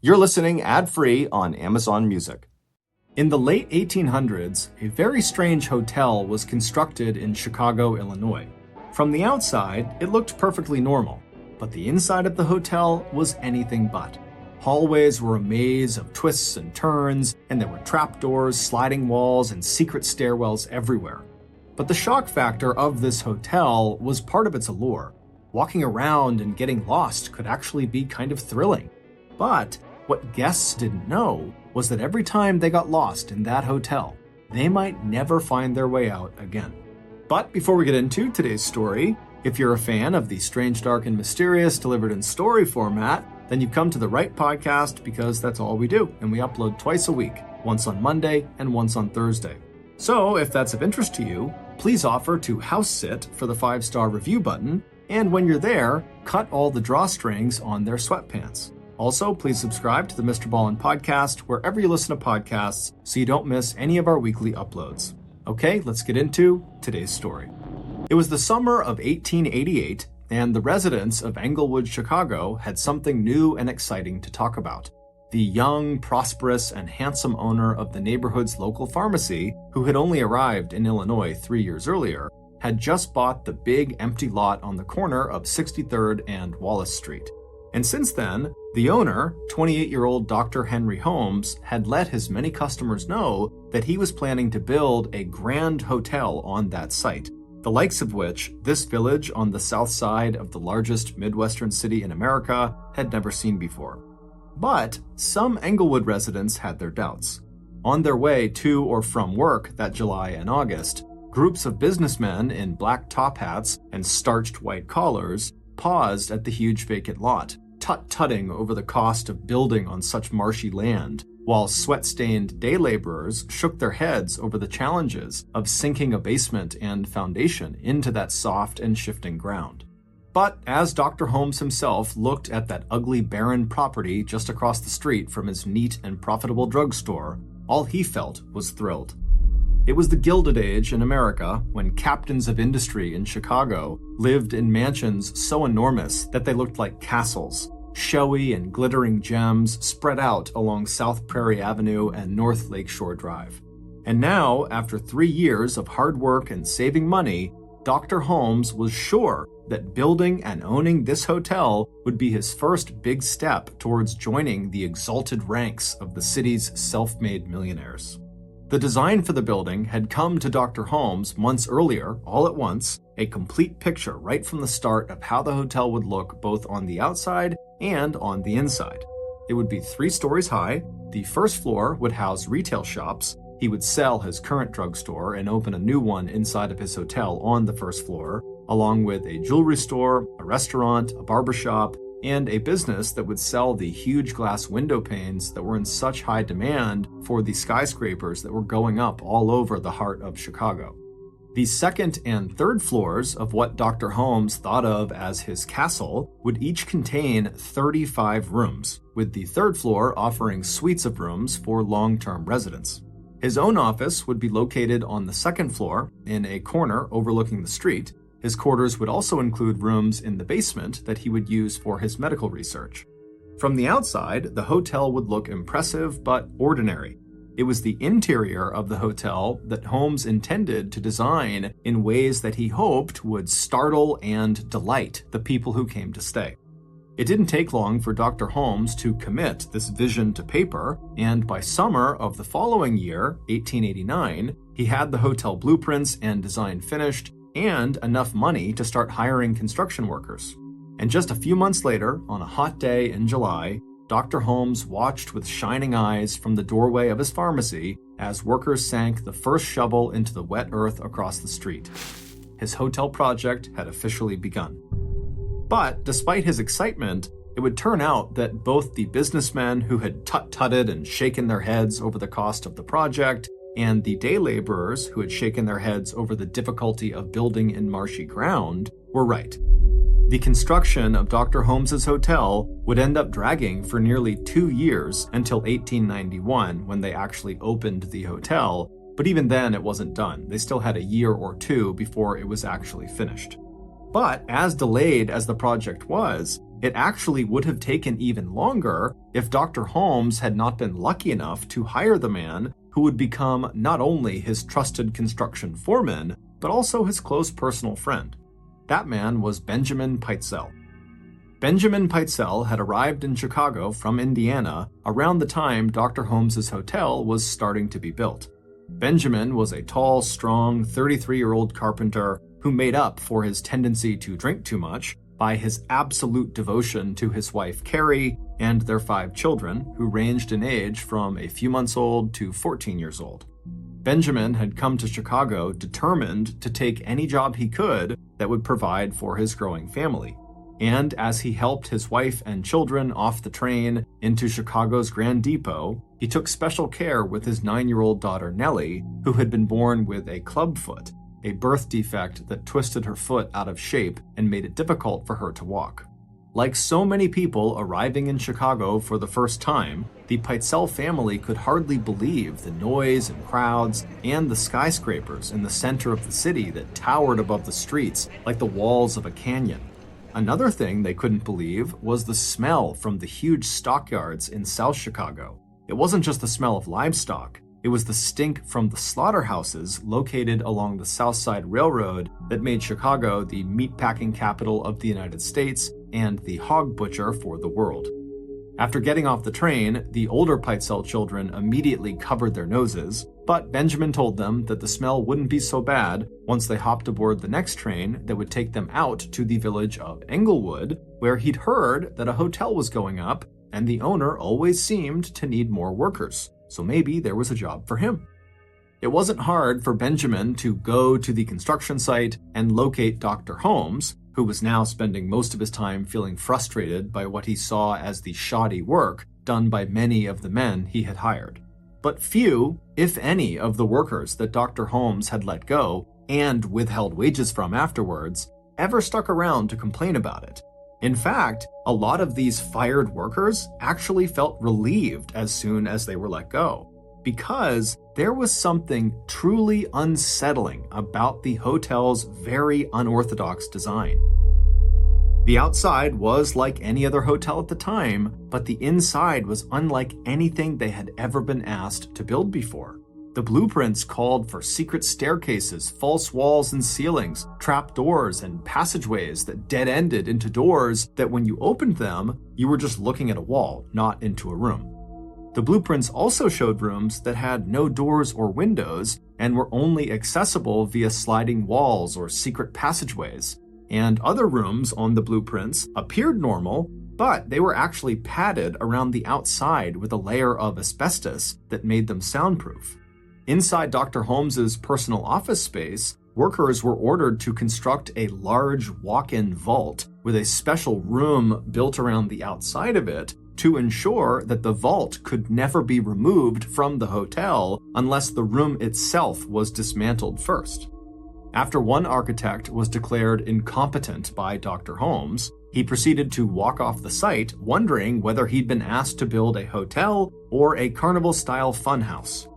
You're listening ad-free on Amazon Music. In the late 1800s, a very strange hotel was constructed in Chicago, Illinois. From the outside, it looked perfectly normal, but the inside of the hotel was anything but. Hallways were a maze of twists and turns, and there were trapdoors, sliding walls, and secret stairwells everywhere. But the shock factor of this hotel was part of its allure. Walking around and getting lost could actually be kind of thrilling. But what guests didn't know was that every time they got lost in that hotel, they might never find their way out again. But before we get into today's story, if you're a fan of the strange, dark, and mysterious delivered in story format, then you've come to the right podcast because that's all we do, and we upload twice a week, once on Monday and once on Thursday. So if that's of interest to you, please offer to house sit for the 5-star review button, and when you're there, cut all the drawstrings on their sweatpants. Also, please subscribe to the MrBallen podcast wherever you listen to podcasts so you don't miss any of our weekly uploads. Okay, let's get into today's story. It was the summer of 1888, and the residents of Englewood, Chicago had something new and exciting to talk about. The young, prosperous, and handsome owner of the neighborhood's local pharmacy, who had only arrived in Illinois 3 years earlier, had just bought the big empty lot on the corner of 63rd and Wallace Street. And since then, the owner, 28-year-old Dr. Henry Holmes, had let his many customers know that he was planning to build a grand hotel on that site, the likes of which this village on the south side of the largest Midwestern city in America had never seen before. But some Englewood residents had their doubts. On their way to or from work that July and August, groups of businessmen in black top hats and starched white collars paused at the huge vacant lot, tut-tutting over the cost of building on such marshy land, while sweat-stained day laborers shook their heads over the challenges of sinking a basement and foundation into that soft and shifting ground. But as Dr. Holmes himself looked at that ugly, barren property just across the street from his neat and profitable drugstore, all he felt was thrilled. It was the Gilded Age in America when captains of industry in Chicago lived in mansions so enormous that they looked like castles, showy and glittering gems spread out along South Prairie Avenue and North Lakeshore Drive. And now, after 3 years of hard work and saving money, Dr. Holmes was sure that building and owning this hotel would be his first big step towards joining the exalted ranks of the city's self-made millionaires. The design for the building had come to Dr. Holmes months earlier, all at once, a complete picture right from the start of how the hotel would look both on the outside and on the inside. It would be 3 stories high, the first floor would house retail shops, he would sell his current drugstore and open a new one inside of his hotel on the first floor, along with a jewelry store, a restaurant, a barbershop, and a business that would sell the huge glass window panes that were in such high demand for the skyscrapers that were going up all over the heart of Chicago. The second and third floors of what Dr. Holmes thought of as his castle would each contain 35 rooms, with the third floor offering suites of rooms for long-term residents. His own office would be located on the second floor in a corner overlooking the street. His quarters would also include rooms in the basement that he would use for his medical research. From the outside, the hotel would look impressive but ordinary. It was the interior of the hotel that Holmes intended to design in ways that he hoped would startle and delight the people who came to stay. It didn't take long for Dr. Holmes to commit this vision to paper, and by summer of the following year, 1889, he had the hotel blueprints and design finished, and enough money to start hiring construction workers. And just a few months later, on a hot day in July, Dr. Holmes watched with shining eyes from the doorway of his pharmacy as workers sank the first shovel into the wet earth across the street. His hotel project had officially begun. But despite his excitement, it would turn out that both the businessmen who had tut-tutted and shaken their heads over the cost of the project and the day laborers who had shaken their heads over the difficulty of building in marshy ground were right. The construction of Dr. Holmes's hotel would end up dragging for nearly 2 years until 1891 when they actually opened the hotel, but even then it wasn't done. They still had a year or two before it was actually finished. But as delayed as the project was, It actually would have taken even longer if Dr. Holmes had not been lucky enough to hire the man who would become not only his trusted construction foreman, but also his close personal friend. That man was Benjamin Pitezel. Benjamin Pitezel had arrived in Chicago from Indiana around the time Dr. Holmes's hotel was starting to be built. Benjamin was a tall, strong, 33-year-old carpenter who made up for his tendency to drink too much by his absolute devotion to his wife Carrie and their 5 children, who ranged in age from a few months old to 14 years old. Benjamin had come to Chicago determined to take any job he could that would provide for his growing family. And as he helped his wife and children off the train into Chicago's Grand Depot, he took special care with his 9-year-old daughter Nellie, who had been born with a clubfoot, a birth defect that twisted her foot out of shape and made it difficult for her to walk. Like so many people arriving in Chicago for the first time, the Pitezel family could hardly believe the noise and crowds and the skyscrapers in the center of the city that towered above the streets like the walls of a canyon. Another thing they couldn't believe was the smell from the huge stockyards in South Chicago. It wasn't just the smell of livestock. It was the stink from the slaughterhouses located along the South Side Railroad that made Chicago the meatpacking capital of the United States and the hog butcher for the world. After getting off the train, the older Pitezel children immediately covered their noses, but Benjamin told them that the smell wouldn't be so bad once they hopped aboard the next train that would take them out to the village of Englewood, where he'd heard that a hotel was going up and the owner always seemed to need more workers, so maybe there was a job for him. It wasn't hard for Benjamin to go to the construction site and locate Dr. Holmes, who was now spending most of his time feeling frustrated by what he saw as the shoddy work done by many of the men he had hired. But few, if any, of the workers that Dr. Holmes had let go and withheld wages from afterwards ever stuck around to complain about it. In fact, a lot of these fired workers actually felt relieved as soon as they were let go, because there was something truly unsettling about the hotel's very unorthodox design. The outside was like any other hotel at the time, but the inside was unlike anything they had ever been asked to build before. The blueprints called for secret staircases, false walls and ceilings, trap doors, and passageways that dead-ended into doors that when you opened them, you were just looking at a wall, not into a room. The blueprints also showed rooms that had no doors or windows and were only accessible via sliding walls or secret passageways. And other rooms on the blueprints appeared normal, but they were actually padded around the outside with a layer of asbestos that made them soundproof. Inside Dr. Holmes's personal office space, workers were ordered to construct a large walk-in vault with a special room built around the outside of it to ensure that the vault could never be removed from the hotel unless the room itself was dismantled first. After one architect was declared incompetent by Dr. Holmes, he proceeded to walk off the site, wondering whether he'd been asked to build a hotel or a carnival-style funhouse.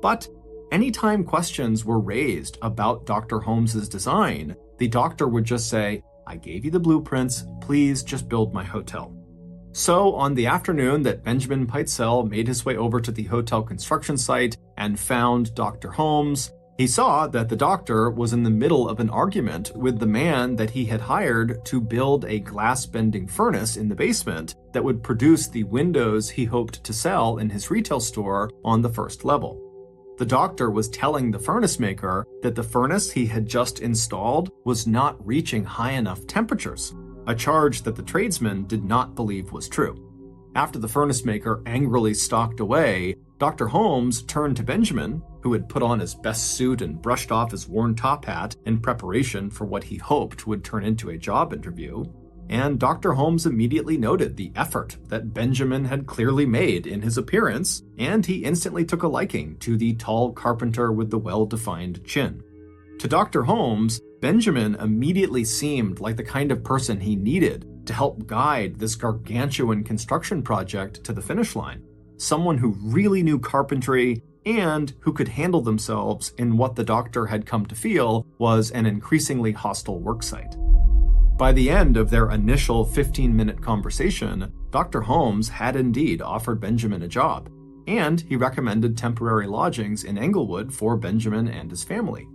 But anytime questions were raised about Dr. Holmes's design, the doctor would just say, "I gave you the blueprints, please just build my hotel." So on the afternoon that Benjamin Pitezel made his way over to the hotel construction site and found Dr. Holmes, he saw that the doctor was in the middle of an argument with the man that he had hired to build a glass-bending furnace in the basement that would produce the windows he hoped to sell in his retail store on the first level. The doctor was telling the furnace maker that the furnace he had just installed was not reaching high enough temperatures, a charge that the tradesman did not believe was true. After the furnace maker angrily stalked away, Dr. Holmes turned to Benjamin, who had put on his best suit and brushed off his worn top hat in preparation for what he hoped would turn into a job interview, and Dr. Holmes immediately noted the effort that Benjamin had clearly made in his appearance, and he instantly took a liking to the tall carpenter with the well-defined chin. To Dr. Holmes, Benjamin immediately seemed like the kind of person he needed to help guide this gargantuan construction project to the finish line. Someone who really knew carpentry and who could handle themselves in what the doctor had come to feel was an increasingly hostile worksite. By the end of their initial 15-minute conversation, Dr. Holmes had indeed offered Benjamin a job, and he recommended temporary lodgings in Englewood for Benjamin and his family.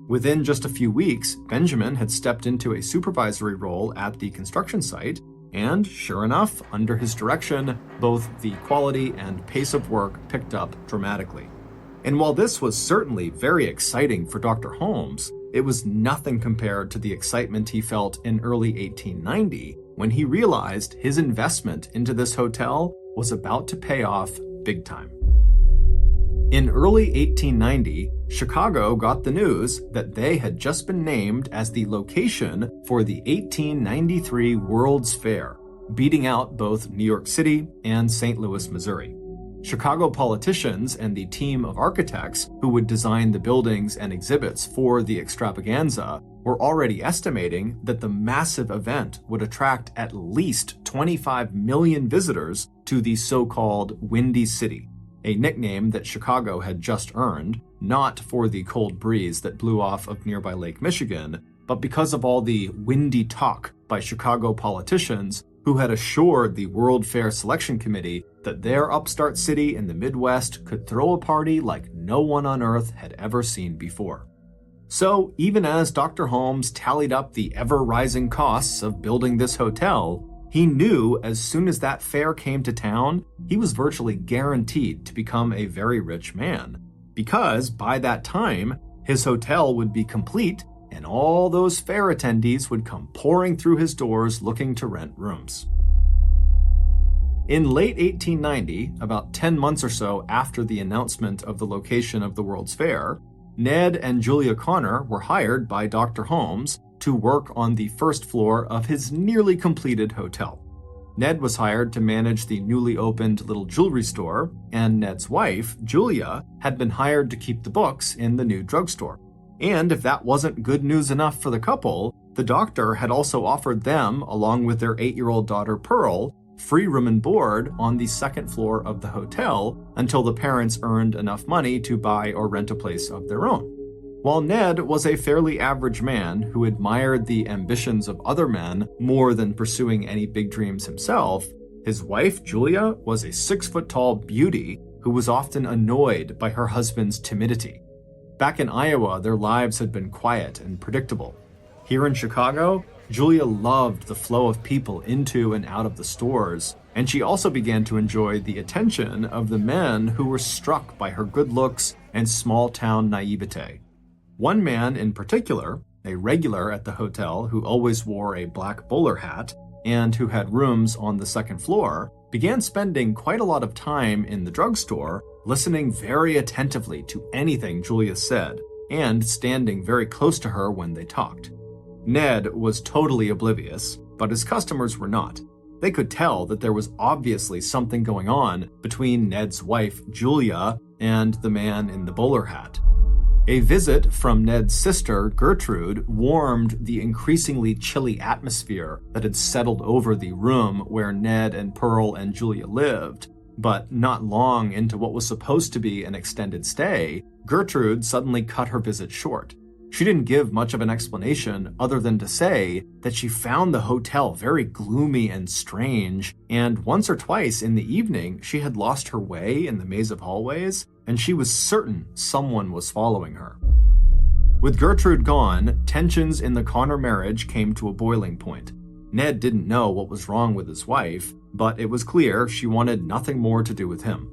Within just a few weeks, Benjamin had stepped into a supervisory role at the construction site, and sure enough, under his direction, both the quality and pace of work picked up dramatically. And while this was certainly very exciting for Dr. Holmes, it was nothing compared to the excitement he felt in early 1890 when he realized his investment into this hotel was about to pay off big time. In early 1890, Chicago got the news that they had just been named as the location for the 1893 World's Fair, beating out both New York City and St. Louis, Missouri. Chicago politicians and the team of architects who would design the buildings and exhibits for the extravaganza were already estimating that the massive event would attract at least 25 million visitors to the so-called Windy City, a nickname that Chicago had just earned, not for the cold breeze that blew off of nearby Lake Michigan, but because of all the windy talk by Chicago politicians who had assured the World Fair Selection Committee that their upstart city in the Midwest could throw a party like no one on earth had ever seen before. So, even as Dr. Holmes tallied up the ever-rising costs of building this hotel, he knew as soon as that fair came to town, he was virtually guaranteed to become a very rich man, because by that time, his hotel would be complete and all those fair attendees would come pouring through his doors looking to rent rooms. In late 1890, about 10 months or so after the announcement of the location of the World's Fair, Ned and Julia Connor were hired by Dr. Holmes to work on the first floor of his nearly completed hotel. Ned was hired to manage the newly opened little jewelry store, and Ned's wife, Julia, had been hired to keep the books in the new drugstore. And if that wasn't good news enough for the couple, the doctor had also offered them, along with their 8-year-old daughter Pearl, free room and board on the second floor of the hotel until the parents earned enough money to buy or rent a place of their own. While Ned was a fairly average man who admired the ambitions of other men more than pursuing any big dreams himself, his wife, Julia, was a 6-foot-tall beauty who was often annoyed by her husband's timidity. Back in Iowa, their lives had been quiet and predictable. Here in Chicago, Julia loved the flow of people into and out of the stores, and she also began to enjoy the attention of the men who were struck by her good looks and small-town naivete. One man in particular, a regular at the hotel who always wore a black bowler hat and who had rooms on the second floor, began spending quite a lot of time in the drugstore, listening very attentively to anything Julia said, and standing very close to her when they talked. Ned was totally oblivious, but his customers were not. They could tell that there was obviously something going on between Ned's wife, Julia, and the man in the bowler hat. A visit from Ned's sister, Gertrude, warmed the increasingly chilly atmosphere that had settled over the room where Ned and Pearl and Julia lived. But not long into what was supposed to be an extended stay, Gertrude suddenly cut her visit short. She didn't give much of an explanation other than to say that she found the hotel very gloomy and strange, and once or twice in the evening she had lost her way in the maze of hallways, and she was certain someone was following her. With Gertrude gone, tensions in the Connor marriage came to a boiling point. Ned didn't know what was wrong with his wife, but it was clear she wanted nothing more to do with him.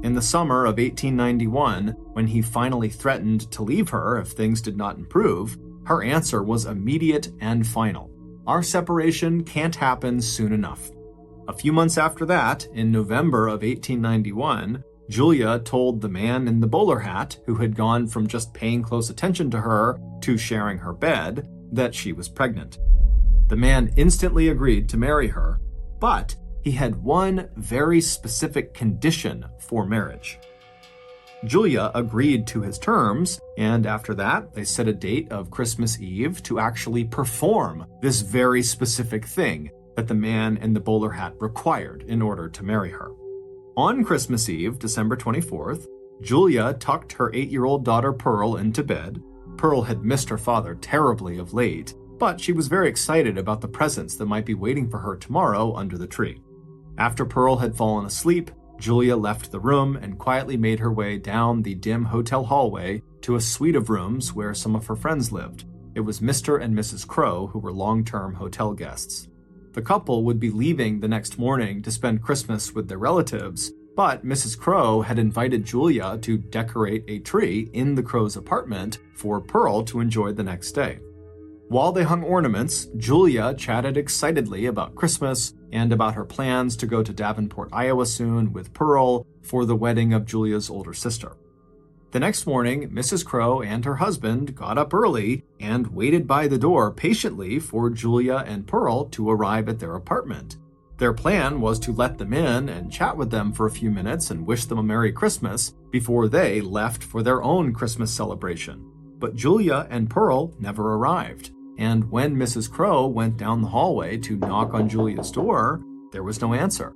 In the summer of 1891, when he finally threatened to leave her if things did not improve, her answer was immediate and final. Our separation can't happen soon enough. A few months after that, in November of 1891, Julia told the man in the bowler hat, who had gone from just paying close attention to her to sharing her bed, that she was pregnant. The man instantly agreed to marry her, but he had one very specific condition for marriage. Julia agreed to his terms, and after that, they set a date of Christmas Eve to actually perform this very specific thing that the man in the bowler hat required in order to marry her. On Christmas Eve, December 24th, Julia tucked her 8-year-old daughter Pearl into bed. Pearl had missed her father terribly of late, but she was very excited about the presents that might be waiting for her tomorrow under the tree. After Pearl had fallen asleep, Julia left the room and quietly made her way down the dim hotel hallway to a suite of rooms where some of her friends lived. It was Mr. and Mrs. Crow, who were long-term hotel guests. The couple would be leaving the next morning to spend Christmas with their relatives, but Mrs. Crow had invited Julia to decorate a tree in the Crow's apartment for Pearl to enjoy the next day. While they hung ornaments, Julia chatted excitedly about Christmas and about her plans to go to Davenport, Iowa soon with Pearl for the wedding of Julia's older sister. The next morning, Mrs. Crow and her husband got up early and waited by the door patiently for Julia and Pearl to arrive at their apartment. Their plan was to let them in and chat with them for a few minutes and wish them a Merry Christmas before they left for their own Christmas celebration. But Julia and Pearl never arrived, and when Mrs. Crow went down the hallway to knock on Julia's door, there was no answer.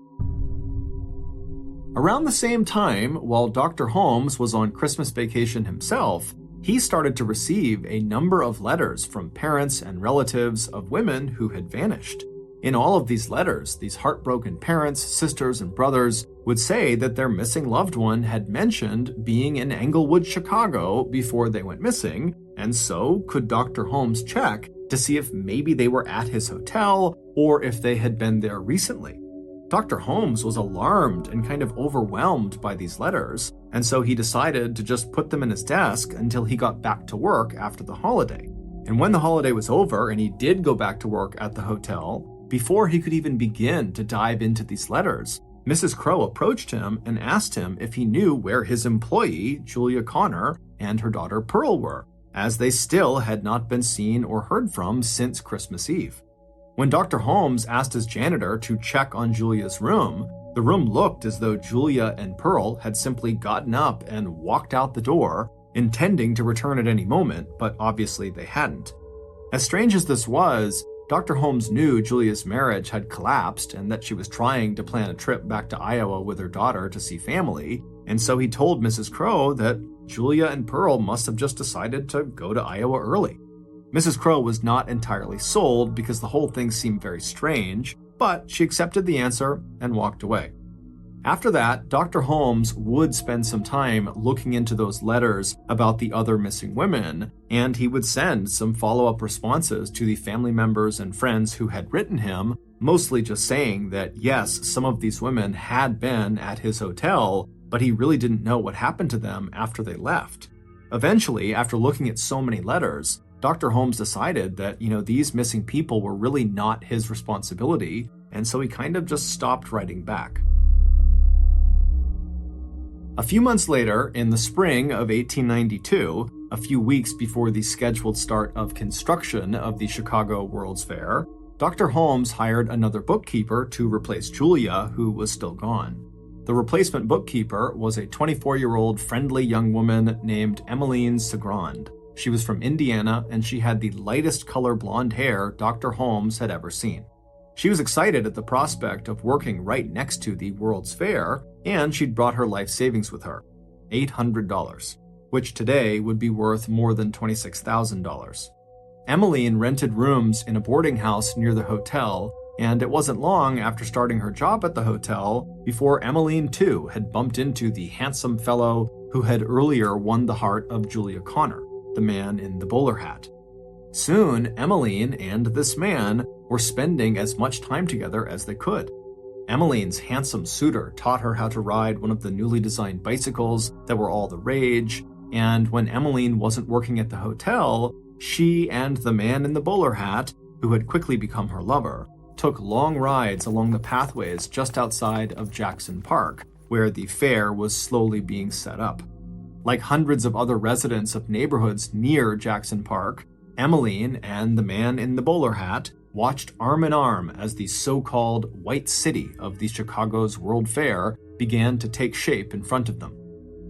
Around the same time, while Dr. Holmes was on Christmas vacation himself, he started to receive a number of letters from parents and relatives of women who had vanished. In all of these letters, these heartbroken parents, sisters, and brothers would say that their missing loved one had mentioned being in Englewood, Chicago before they went missing, and so could Dr. Holmes check to see if maybe they were at his hotel or if they had been there recently. Dr. Holmes was alarmed and kind of overwhelmed by these letters, and so he decided to just put them in his desk until he got back to work after the holiday. And when the holiday was over and he did go back to work at the hotel, before he could even begin to dive into these letters, Mrs. Crow approached him and asked him if he knew where his employee, Julia Connor, and her daughter Pearl were, as they still had not been seen or heard from since Christmas Eve. When Dr. Holmes asked his janitor to check on Julia's room, the room looked as though Julia and Pearl had simply gotten up and walked out the door, intending to return at any moment, but obviously they hadn't. As strange as this was, Dr. Holmes knew Julia's marriage had collapsed and that she was trying to plan a trip back to Iowa with her daughter to see family, and so he told Mrs. Crow that Julia and Pearl must have just decided to go to Iowa early. Mrs. Crow was not entirely sold because the whole thing seemed very strange, but she accepted the answer and walked away. After that, Dr. Holmes would spend some time looking into those letters about the other missing women, and he would send some follow-up responses to the family members and friends who had written him, mostly just saying that yes, some of these women had been at his hotel, but he really didn't know what happened to them after they left. Eventually, after looking at so many letters, Dr. Holmes decided that, these missing people were really not his responsibility, and so he kind of just stopped writing back. A few months later, in the spring of 1892, a few weeks before the scheduled start of construction of the Chicago World's Fair, Dr. Holmes hired another bookkeeper to replace Julia, who was still gone. The replacement bookkeeper was a 24-year-old friendly young woman named Emmeline Segrand. She was from Indiana, and she had the lightest color blonde hair Dr. Holmes had ever seen. She was excited at the prospect of working right next to the World's Fair, and she'd brought her life savings with her, $800, which today would be worth more than $26,000. Emmeline rented rooms in a boarding house near the hotel, and it wasn't long after starting her job at the hotel before Emmeline, too, had bumped into the handsome fellow who had earlier won the heart of Julia Connor, the man in the bowler hat. Soon, Emmeline and this man were spending as much time together as they could. Emmeline's handsome suitor taught her how to ride one of the newly designed bicycles that were all the rage, and when Emmeline wasn't working at the hotel, she and the man in the bowler hat, who had quickly become her lover, took long rides along the pathways just outside of Jackson Park, where the fair was slowly being set up. Like hundreds of other residents of neighborhoods near Jackson Park, Emmeline and the man in the bowler hat watched arm in arm as the so-called White City of the Chicago's World Fair began to take shape in front of them.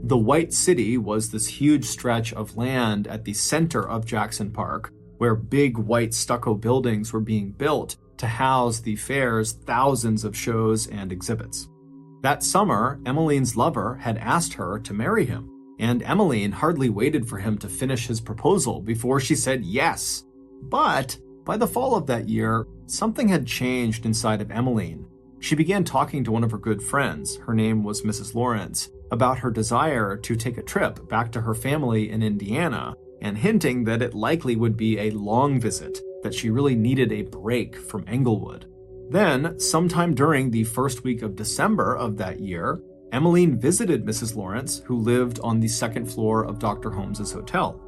The White City was this huge stretch of land at the center of Jackson Park, where big white stucco buildings were being built to house the fair's thousands of shows and exhibits. That summer, Emmeline's lover had asked her to marry him, and Emmeline hardly waited for him to finish his proposal before she said yes. But By the fall of that year, something had changed inside of Emmeline. She began talking to one of her good friends, her name was Mrs. Lawrence, about her desire to take a trip back to her family in Indiana, and hinting that it likely would be a long visit, that she really needed a break from Englewood. Then, sometime during the first week of December of that year, Emmeline visited Mrs. Lawrence, who lived on the second floor of Dr. Holmes's hotel.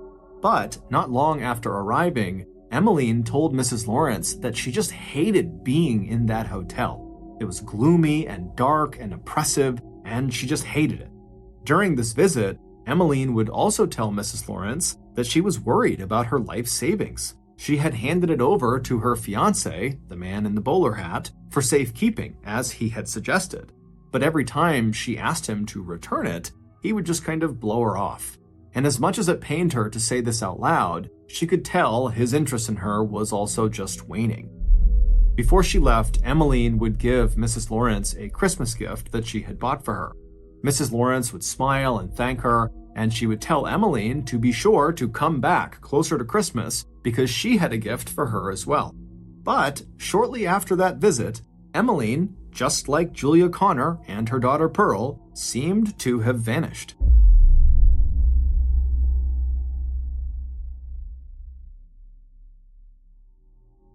But not long after arriving, Emmeline told Mrs. Lawrence that she just hated being in that hotel. It was gloomy and dark and oppressive, and she just hated it. During this visit, Emmeline would also tell Mrs. Lawrence that she was worried about her life savings. She had handed it over to her fiancé, the man in the bowler hat, for safekeeping, as he had suggested. But every time she asked him to return it, he would just kind of blow her off. And as much as it pained her to say this out loud, she could tell his interest in her was also just waning. Before she left, Emmeline would give Mrs. Lawrence a Christmas gift that she had bought for her. Mrs. Lawrence would smile and thank her, and she would tell Emmeline to be sure to come back closer to Christmas because she had a gift for her as well. But shortly after that visit, Emmeline, just like Julia Connor and her daughter Pearl, seemed to have vanished.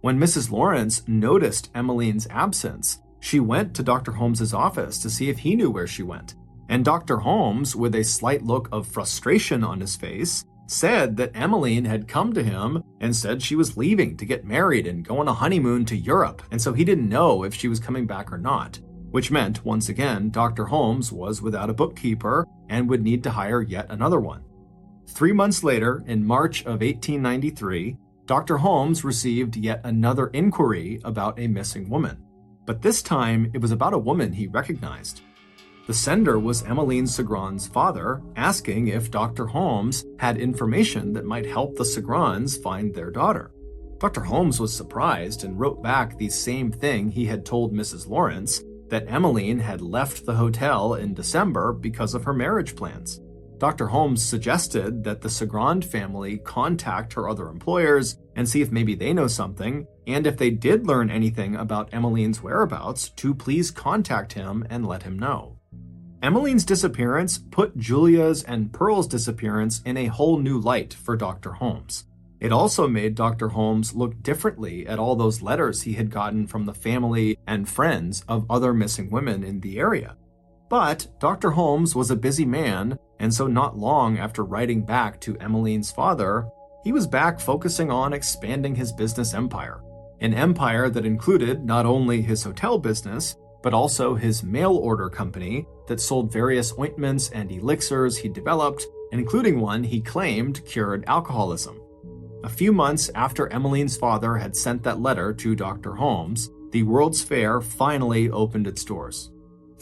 When Mrs. Lawrence noticed Emmeline's absence, she went to Dr. Holmes's office to see if he knew where she went. And Dr. Holmes, with a slight look of frustration on his face, said that Emmeline had come to him and said she was leaving to get married and go on a honeymoon to Europe, and so he didn't know if she was coming back or not, which meant, once again, Dr. Holmes was without a bookkeeper and would need to hire yet another one. 3 months later, in March of 1893, Dr. Holmes received yet another inquiry about a missing woman, but this time it was about a woman he recognized. The sender was Emmeline Segron's father, asking if Dr. Holmes had information that might help the Segrons find their daughter. Dr. Holmes was surprised and wrote back the same thing he had told Mrs. Lawrence, that Emmeline had left the hotel in December because of her marriage plans. Dr. Holmes suggested that the Segron family contact her other employers and see if maybe they know something, and if they did learn anything about Emmeline's whereabouts, to please contact him and let him know. Emmeline's disappearance put Julia's and Pearl's disappearance in a whole new light for Dr. Holmes. It also made Dr. Holmes look differently at all those letters he had gotten from the family and friends of other missing women in the area. But Dr. Holmes was a busy man, and so not long after writing back to Emmeline's father, he was back focusing on expanding his business empire. An empire that included not only his hotel business, but also his mail order company that sold various ointments and elixirs he developed, including one he claimed cured alcoholism. A few months after Emmeline's father had sent that letter to Dr. Holmes, the World's Fair finally opened its doors.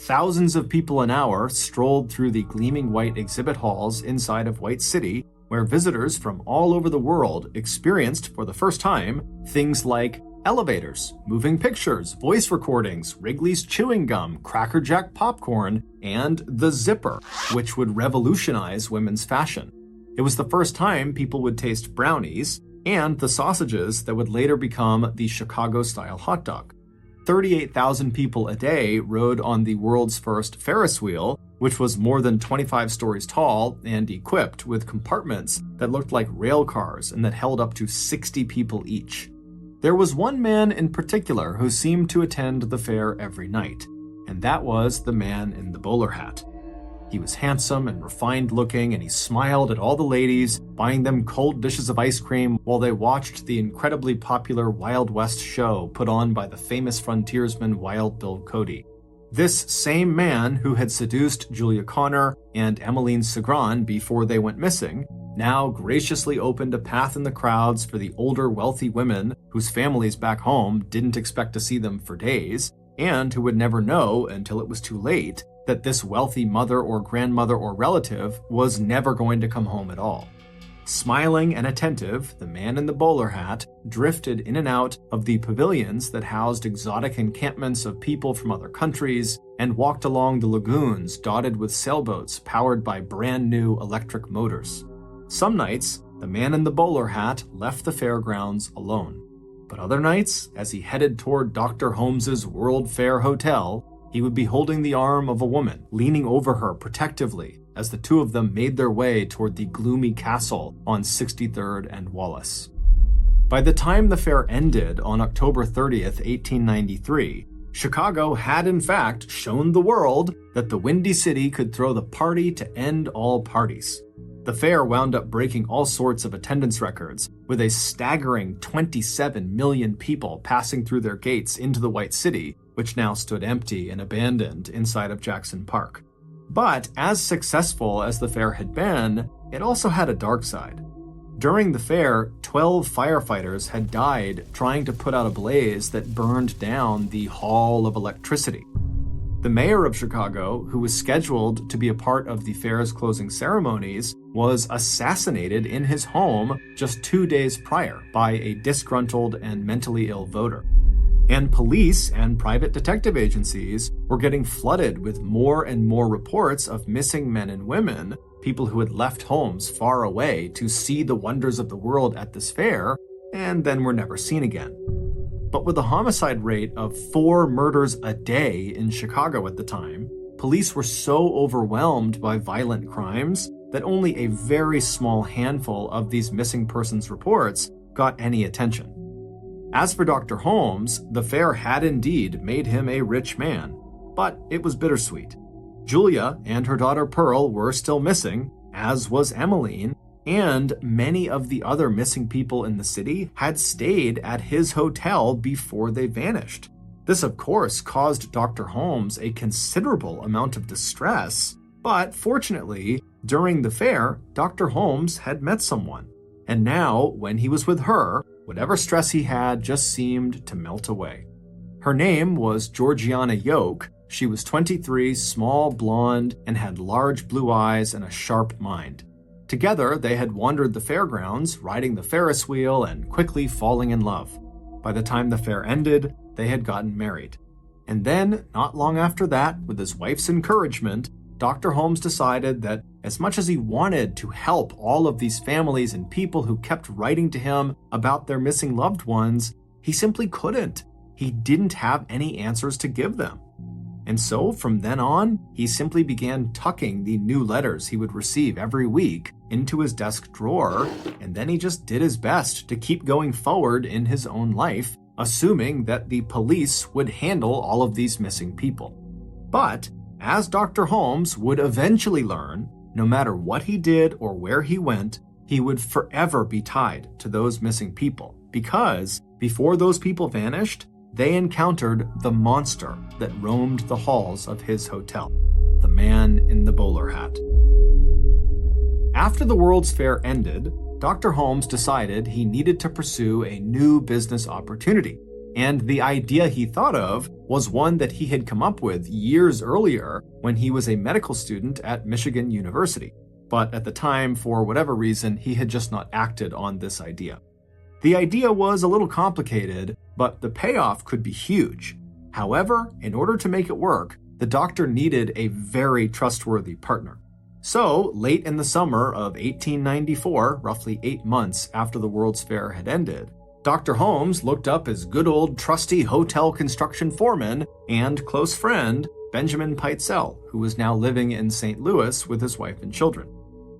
Thousands of people an hour strolled through the gleaming white exhibit halls inside of White City, where visitors from all over the world experienced for the first time things like elevators, moving pictures, voice recordings, Wrigley's chewing gum, Cracker Jack popcorn, and the zipper, which would revolutionize women's fashion. It was the first time people would taste brownies and the sausages that would later become the Chicago-style hot dog. 38,000 people a day rode on the world's first Ferris wheel, which was more than 25 stories tall and equipped with compartments that looked like rail cars and that held up to 60 people each. There was one man in particular who seemed to attend the fair every night, and that was the man in the bowler hat. He was handsome and refined looking, and he smiled at all the ladies, buying them cold dishes of ice cream while they watched the incredibly popular Wild West show put on by the famous frontiersman Wild Bill Cody. This same man who had seduced Julia Connor and Emmeline Segron before they went missing now graciously opened a path in the crowds for the older wealthy women whose families back home didn't expect to see them for days, and who would never know until it was too late that this wealthy mother or grandmother or relative was never going to come home at all. Smiling and attentive, the man in the bowler hat drifted in and out of the pavilions that housed exotic encampments of people from other countries and walked along the lagoons dotted with sailboats powered by brand new electric motors. Some nights, the man in the bowler hat left the fairgrounds alone. But other nights, as he headed toward Dr. Holmes's World Fair Hotel, he would be holding the arm of a woman, leaning over her protectively as the two of them made their way toward the gloomy castle on 63rd and Wallace. By the time the fair ended on October 30th, 1893, Chicago had in fact shown the world that the Windy City could throw the party to end all parties. The fair wound up breaking all sorts of attendance records, with a staggering 27 million people passing through their gates into the White City, which now stood empty and abandoned inside of Jackson Park. But as successful as the fair had been, it also had a dark side. During the fair, 12 firefighters had died trying to put out a blaze that burned down the Hall of Electricity. The mayor of Chicago, who was scheduled to be a part of the fair's closing ceremonies, was assassinated in his home just 2 days prior by a disgruntled and mentally ill voter. And police and private detective agencies were getting flooded with more and more reports of missing men and women, people who had left homes far away to see the wonders of the world at this fair, and then were never seen again. But with a homicide rate of 4 murders a day in Chicago at the time, police were so overwhelmed by violent crimes that only a very small handful of these missing persons reports got any attention. As for Dr. Holmes, the fair had indeed made him a rich man, but it was bittersweet. Julia and her daughter Pearl were still missing, as was Emmeline, and many of the other missing people in the city had stayed at his hotel before they vanished. This, of course, caused Dr. Holmes a considerable amount of distress, but fortunately, during the fair, Dr. Holmes had met someone, and now, when he was with her, whatever stress he had just seemed to melt away. Her name was Georgiana Yoke. She was 23, small, blonde, and had large blue eyes and a sharp mind. Together, they had wandered the fairgrounds, riding the Ferris wheel and quickly falling in love. By the time the fair ended, they had gotten married. And then, not long after that, with his wife's encouragement, Dr. Holmes decided that as much as he wanted to help all of these families and people who kept writing to him about their missing loved ones, he simply couldn't. He didn't have any answers to give them. And so, from then on, he simply began tucking the new letters he would receive every week into his desk drawer, and then he just did his best to keep going forward in his own life, assuming that the police would handle all of these missing people. But, as Dr. Holmes would eventually learn, no matter what he did or where he went, he would forever be tied to those missing people, because before those people vanished, they encountered the monster that roamed the halls of his hotel, the man in the bowler hat. After the World's Fair ended, Dr. Holmes decided he needed to pursue a new business opportunity, and the idea he thought of was one that he had come up with years earlier when he was a medical student at Michigan University. But at the time, for whatever reason, he had just not acted on this idea. The idea was a little complicated, but the payoff could be huge. However, in order to make it work, the doctor needed a very trustworthy partner. So, late in the summer of 1894, roughly 8 months after the World's Fair had ended, Dr. Holmes looked up his good old trusty hotel construction foreman and close friend, Benjamin Pitezel, who was now living in St. Louis with his wife and children.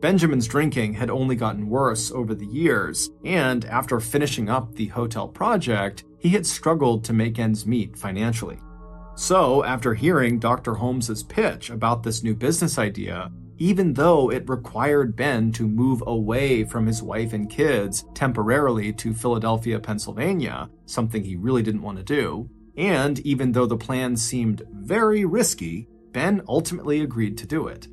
Benjamin's drinking had only gotten worse over the years, and after finishing up the hotel project, he had struggled to make ends meet financially. So, after hearing Dr. Holmes's pitch about this new business idea, even though it required Ben to move away from his wife and kids temporarily to Philadelphia, Pennsylvania, something he really didn't want to do, and even though the plan seemed very risky, Ben ultimately agreed to do it.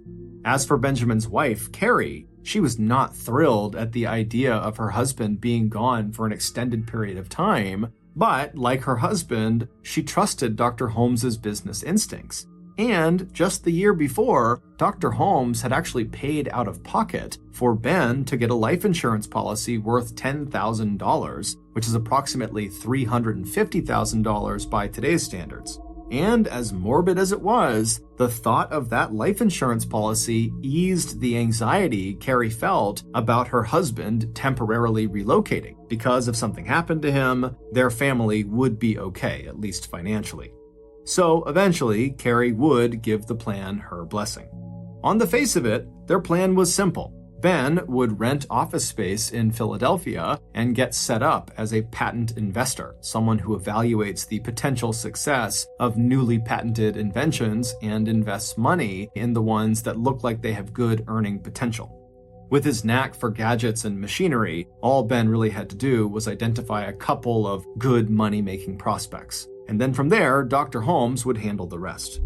As for Benjamin's wife, Carrie, she was not thrilled at the idea of her husband being gone for an extended period of time, but like her husband, she trusted Dr. Holmes's business instincts. And just the year before, Dr. Holmes had actually paid out of pocket for Ben to get a life insurance policy worth $10,000, which is approximately $350,000 by today's standards. And as morbid as it was, the thought of that life insurance policy eased the anxiety Carrie felt about her husband temporarily relocating. Because if something happened to him, their family would be okay, at least financially. So eventually, Carrie would give the plan her blessing. On the face of it, their plan was simple. Ben would rent office space in Philadelphia and get set up as a patent investor, someone who evaluates the potential success of newly patented inventions and invests money in the ones that look like they have good earning potential. With his knack for gadgets and machinery, all Ben really had to do was identify a couple of good money-making prospects. And then from there, Dr. Holmes would handle the rest.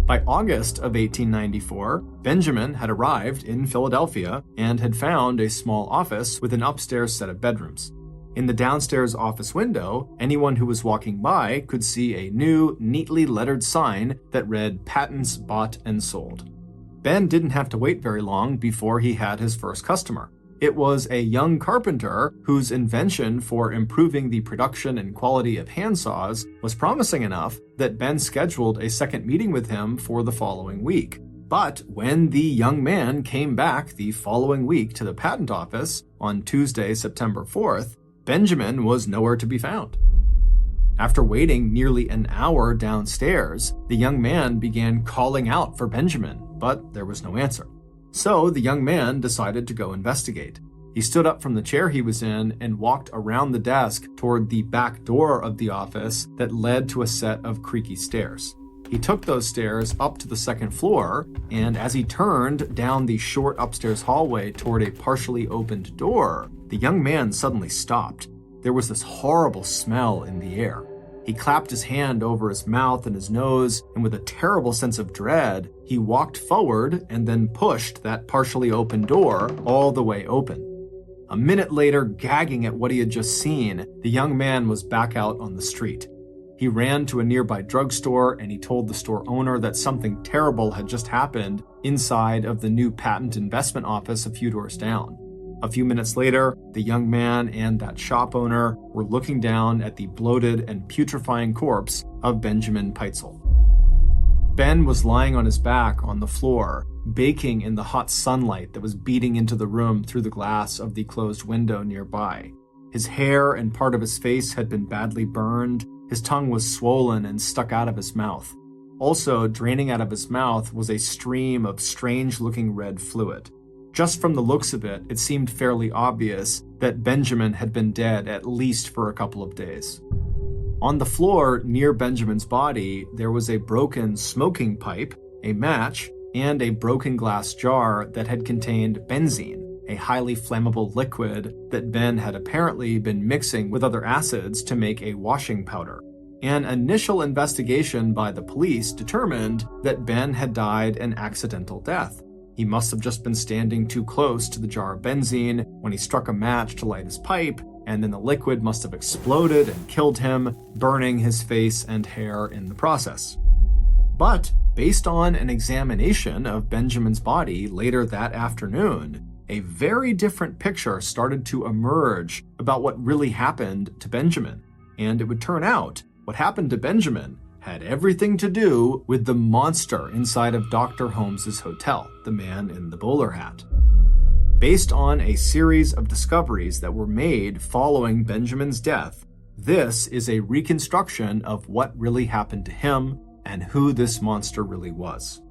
By August of 1894, Benjamin had arrived in Philadelphia and had found a small office with an upstairs set of bedrooms. In the downstairs office window, anyone who was walking by could see a new, neatly lettered sign that read "Patents Bought and Sold." Ben didn't have to wait very long before he had his first customer. It was a young carpenter whose invention for improving the production and quality of handsaws was promising enough that Ben scheduled a second meeting with him for the following week. But when the young man came back the following week to the patent office on Tuesday, September 4th, Benjamin was nowhere to be found. After waiting nearly an hour downstairs, the young man began calling out for Benjamin, but there was no answer. So the young man decided to go investigate. He stood up from the chair he was in and walked around the desk toward the back door of the office that led to a set of creaky stairs. He took those stairs up to the second floor, and as he turned down the short upstairs hallway toward a partially opened door, the young man suddenly stopped. There was this horrible smell in the air. He clapped his hand over his mouth and his nose, and with a terrible sense of dread, he walked forward and then pushed that partially open door all the way open. A minute later, gagging at what he had just seen, the young man was back out on the street. He ran to a nearby drugstore and he told the store owner that something terrible had just happened inside of the new patent investment office a few doors down. A few minutes later, the young man and that shop owner were looking down at the bloated and putrefying corpse of Benjamin Peitzel. Ben was lying on his back on the floor, baking in the hot sunlight that was beating into the room through the glass of the closed window nearby. His hair and part of his face had been badly burned. His tongue was swollen and stuck out of his mouth. Also, draining out of his mouth was a stream of strange-looking red fluid. Just from the looks of it, it seemed fairly obvious that Benjamin had been dead at least for a couple of days. On the floor near Benjamin's body, there was a broken smoking pipe, a match, and a broken glass jar that had contained benzene, a highly flammable liquid that Ben had apparently been mixing with other acids to make a washing powder. An initial investigation by the police determined that Ben had died an accidental death. He must have just been standing too close to the jar of benzene when he struck a match to light his pipe, and then the liquid must have exploded and killed him, burning his face and hair in the process. But based on an examination of Benjamin's body later that afternoon, a very different picture started to emerge about what really happened to Benjamin. And it would turn out what happened to Benjamin had everything to do with the monster inside of Dr. Holmes's hotel, the man in the bowler hat. Based on a series of discoveries that were made following Benjamin's death, this is a reconstruction of what really happened to him and who this monster really was.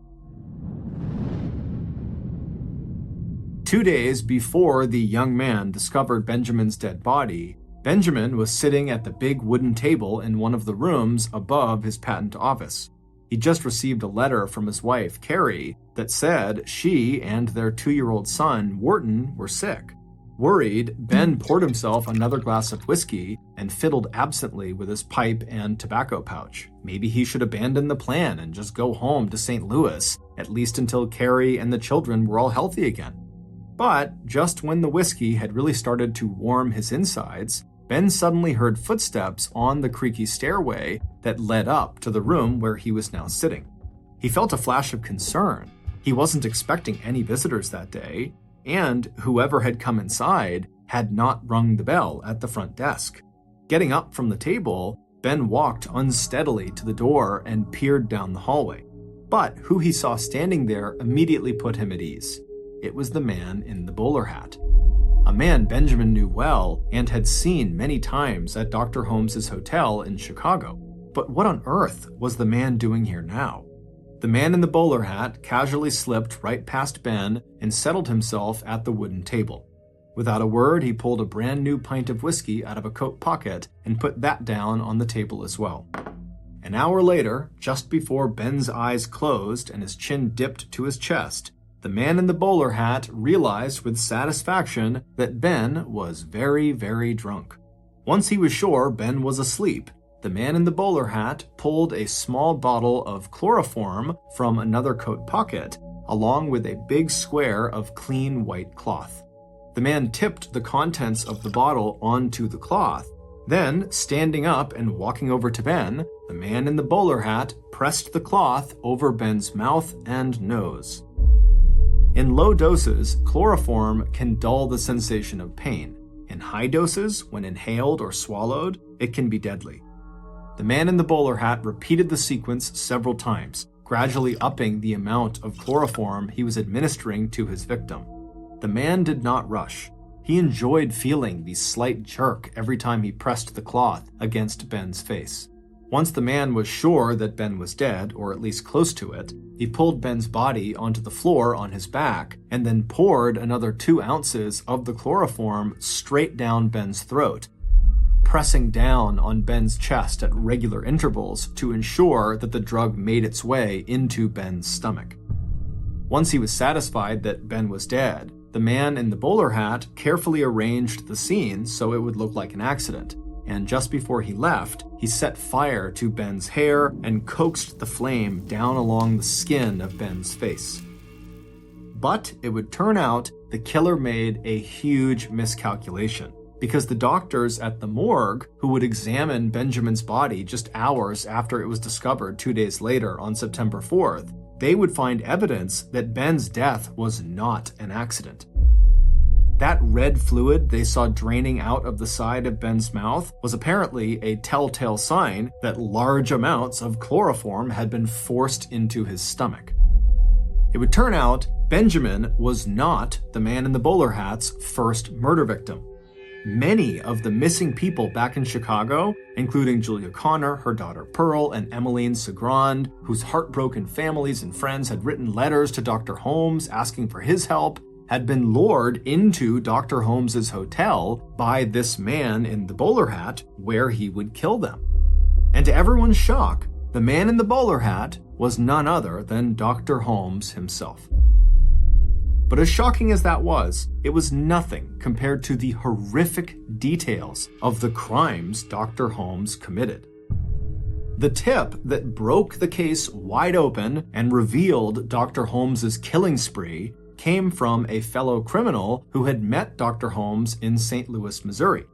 2 days before the young man discovered Benjamin's dead body, Benjamin was sitting at the big wooden table in one of the rooms above his patent office. He just received a letter from his wife, Carrie, that said she and their 2-year-old son, Wharton, were sick. Worried, Ben poured himself another glass of whiskey and fiddled absently with his pipe and tobacco pouch. Maybe he should abandon the plan and just go home to St. Louis, at least until Carrie and the children were all healthy again. But just when the whiskey had really started to warm his insides, Ben suddenly heard footsteps on the creaky stairway that led up to the room where he was now sitting. He felt a flash of concern. He wasn't expecting any visitors that day, and whoever had come inside had not rung the bell at the front desk. Getting up from the table, Ben walked unsteadily to the door and peered down the hallway. But who he saw standing there immediately put him at ease. It was the man in the bowler hat. A man Benjamin knew well and had seen many times at Dr. Holmes's hotel in Chicago. But what on earth was the man doing here now? The man in the bowler hat casually slipped right past Ben and settled himself at the wooden table. Without a word, he pulled a brand new pint of whiskey out of a coat pocket and put that down on the table as well. An hour later, just before Ben's eyes closed and his chin dipped to his chest, the man in the bowler hat realized with satisfaction that Ben was very, very drunk. Once he was sure Ben was asleep, the man in the bowler hat pulled a small bottle of chloroform from another coat pocket, along with a big square of clean white cloth. The man tipped the contents of the bottle onto the cloth. Then, standing up and walking over to Ben, the man in the bowler hat pressed the cloth over Ben's mouth and nose. In low doses, chloroform can dull the sensation of pain. In high doses, when inhaled or swallowed, it can be deadly. The man in the bowler hat repeated the sequence several times, gradually upping the amount of chloroform he was administering to his victim. The man did not rush. He enjoyed feeling the slight jerk every time he pressed the cloth against Ben's face. Once the man was sure that Ben was dead, or at least close to it, he pulled Ben's body onto the floor on his back and then poured another 2 ounces of the chloroform straight down Ben's throat, pressing down on Ben's chest at regular intervals to ensure that the drug made its way into Ben's stomach. Once he was satisfied that Ben was dead, the man in the bowler hat carefully arranged the scene so it would look like an accident, and just before he left, he set fire to Ben's hair and coaxed the flame down along the skin of Ben's face. But it would turn out the killer made a huge miscalculation, because the doctors at the morgue who would examine Benjamin's body just hours after it was discovered 2 days later on September 4th, they would find evidence that Ben's death was not an accident. That red fluid they saw draining out of the side of Ben's mouth was apparently a telltale sign that large amounts of chloroform had been forced into his stomach. It would turn out Benjamin was not the man in the bowler hat's first murder victim. Many of the missing people back in Chicago, including Julia Connor, her daughter Pearl, and Emmeline Segrand, whose heartbroken families and friends had written letters to Dr. Holmes asking for his help, had been lured into Dr. Holmes's hotel by this man in the bowler hat, where he would kill them. And to everyone's shock, the man in the bowler hat was none other than Dr. Holmes himself. But as shocking as that was, it was nothing compared to the horrific details of the crimes Dr. Holmes committed. The tip that broke the case wide open and revealed Dr. Holmes's killing spree came from a fellow criminal who had met Dr. Holmes in St. Louis, Missouri.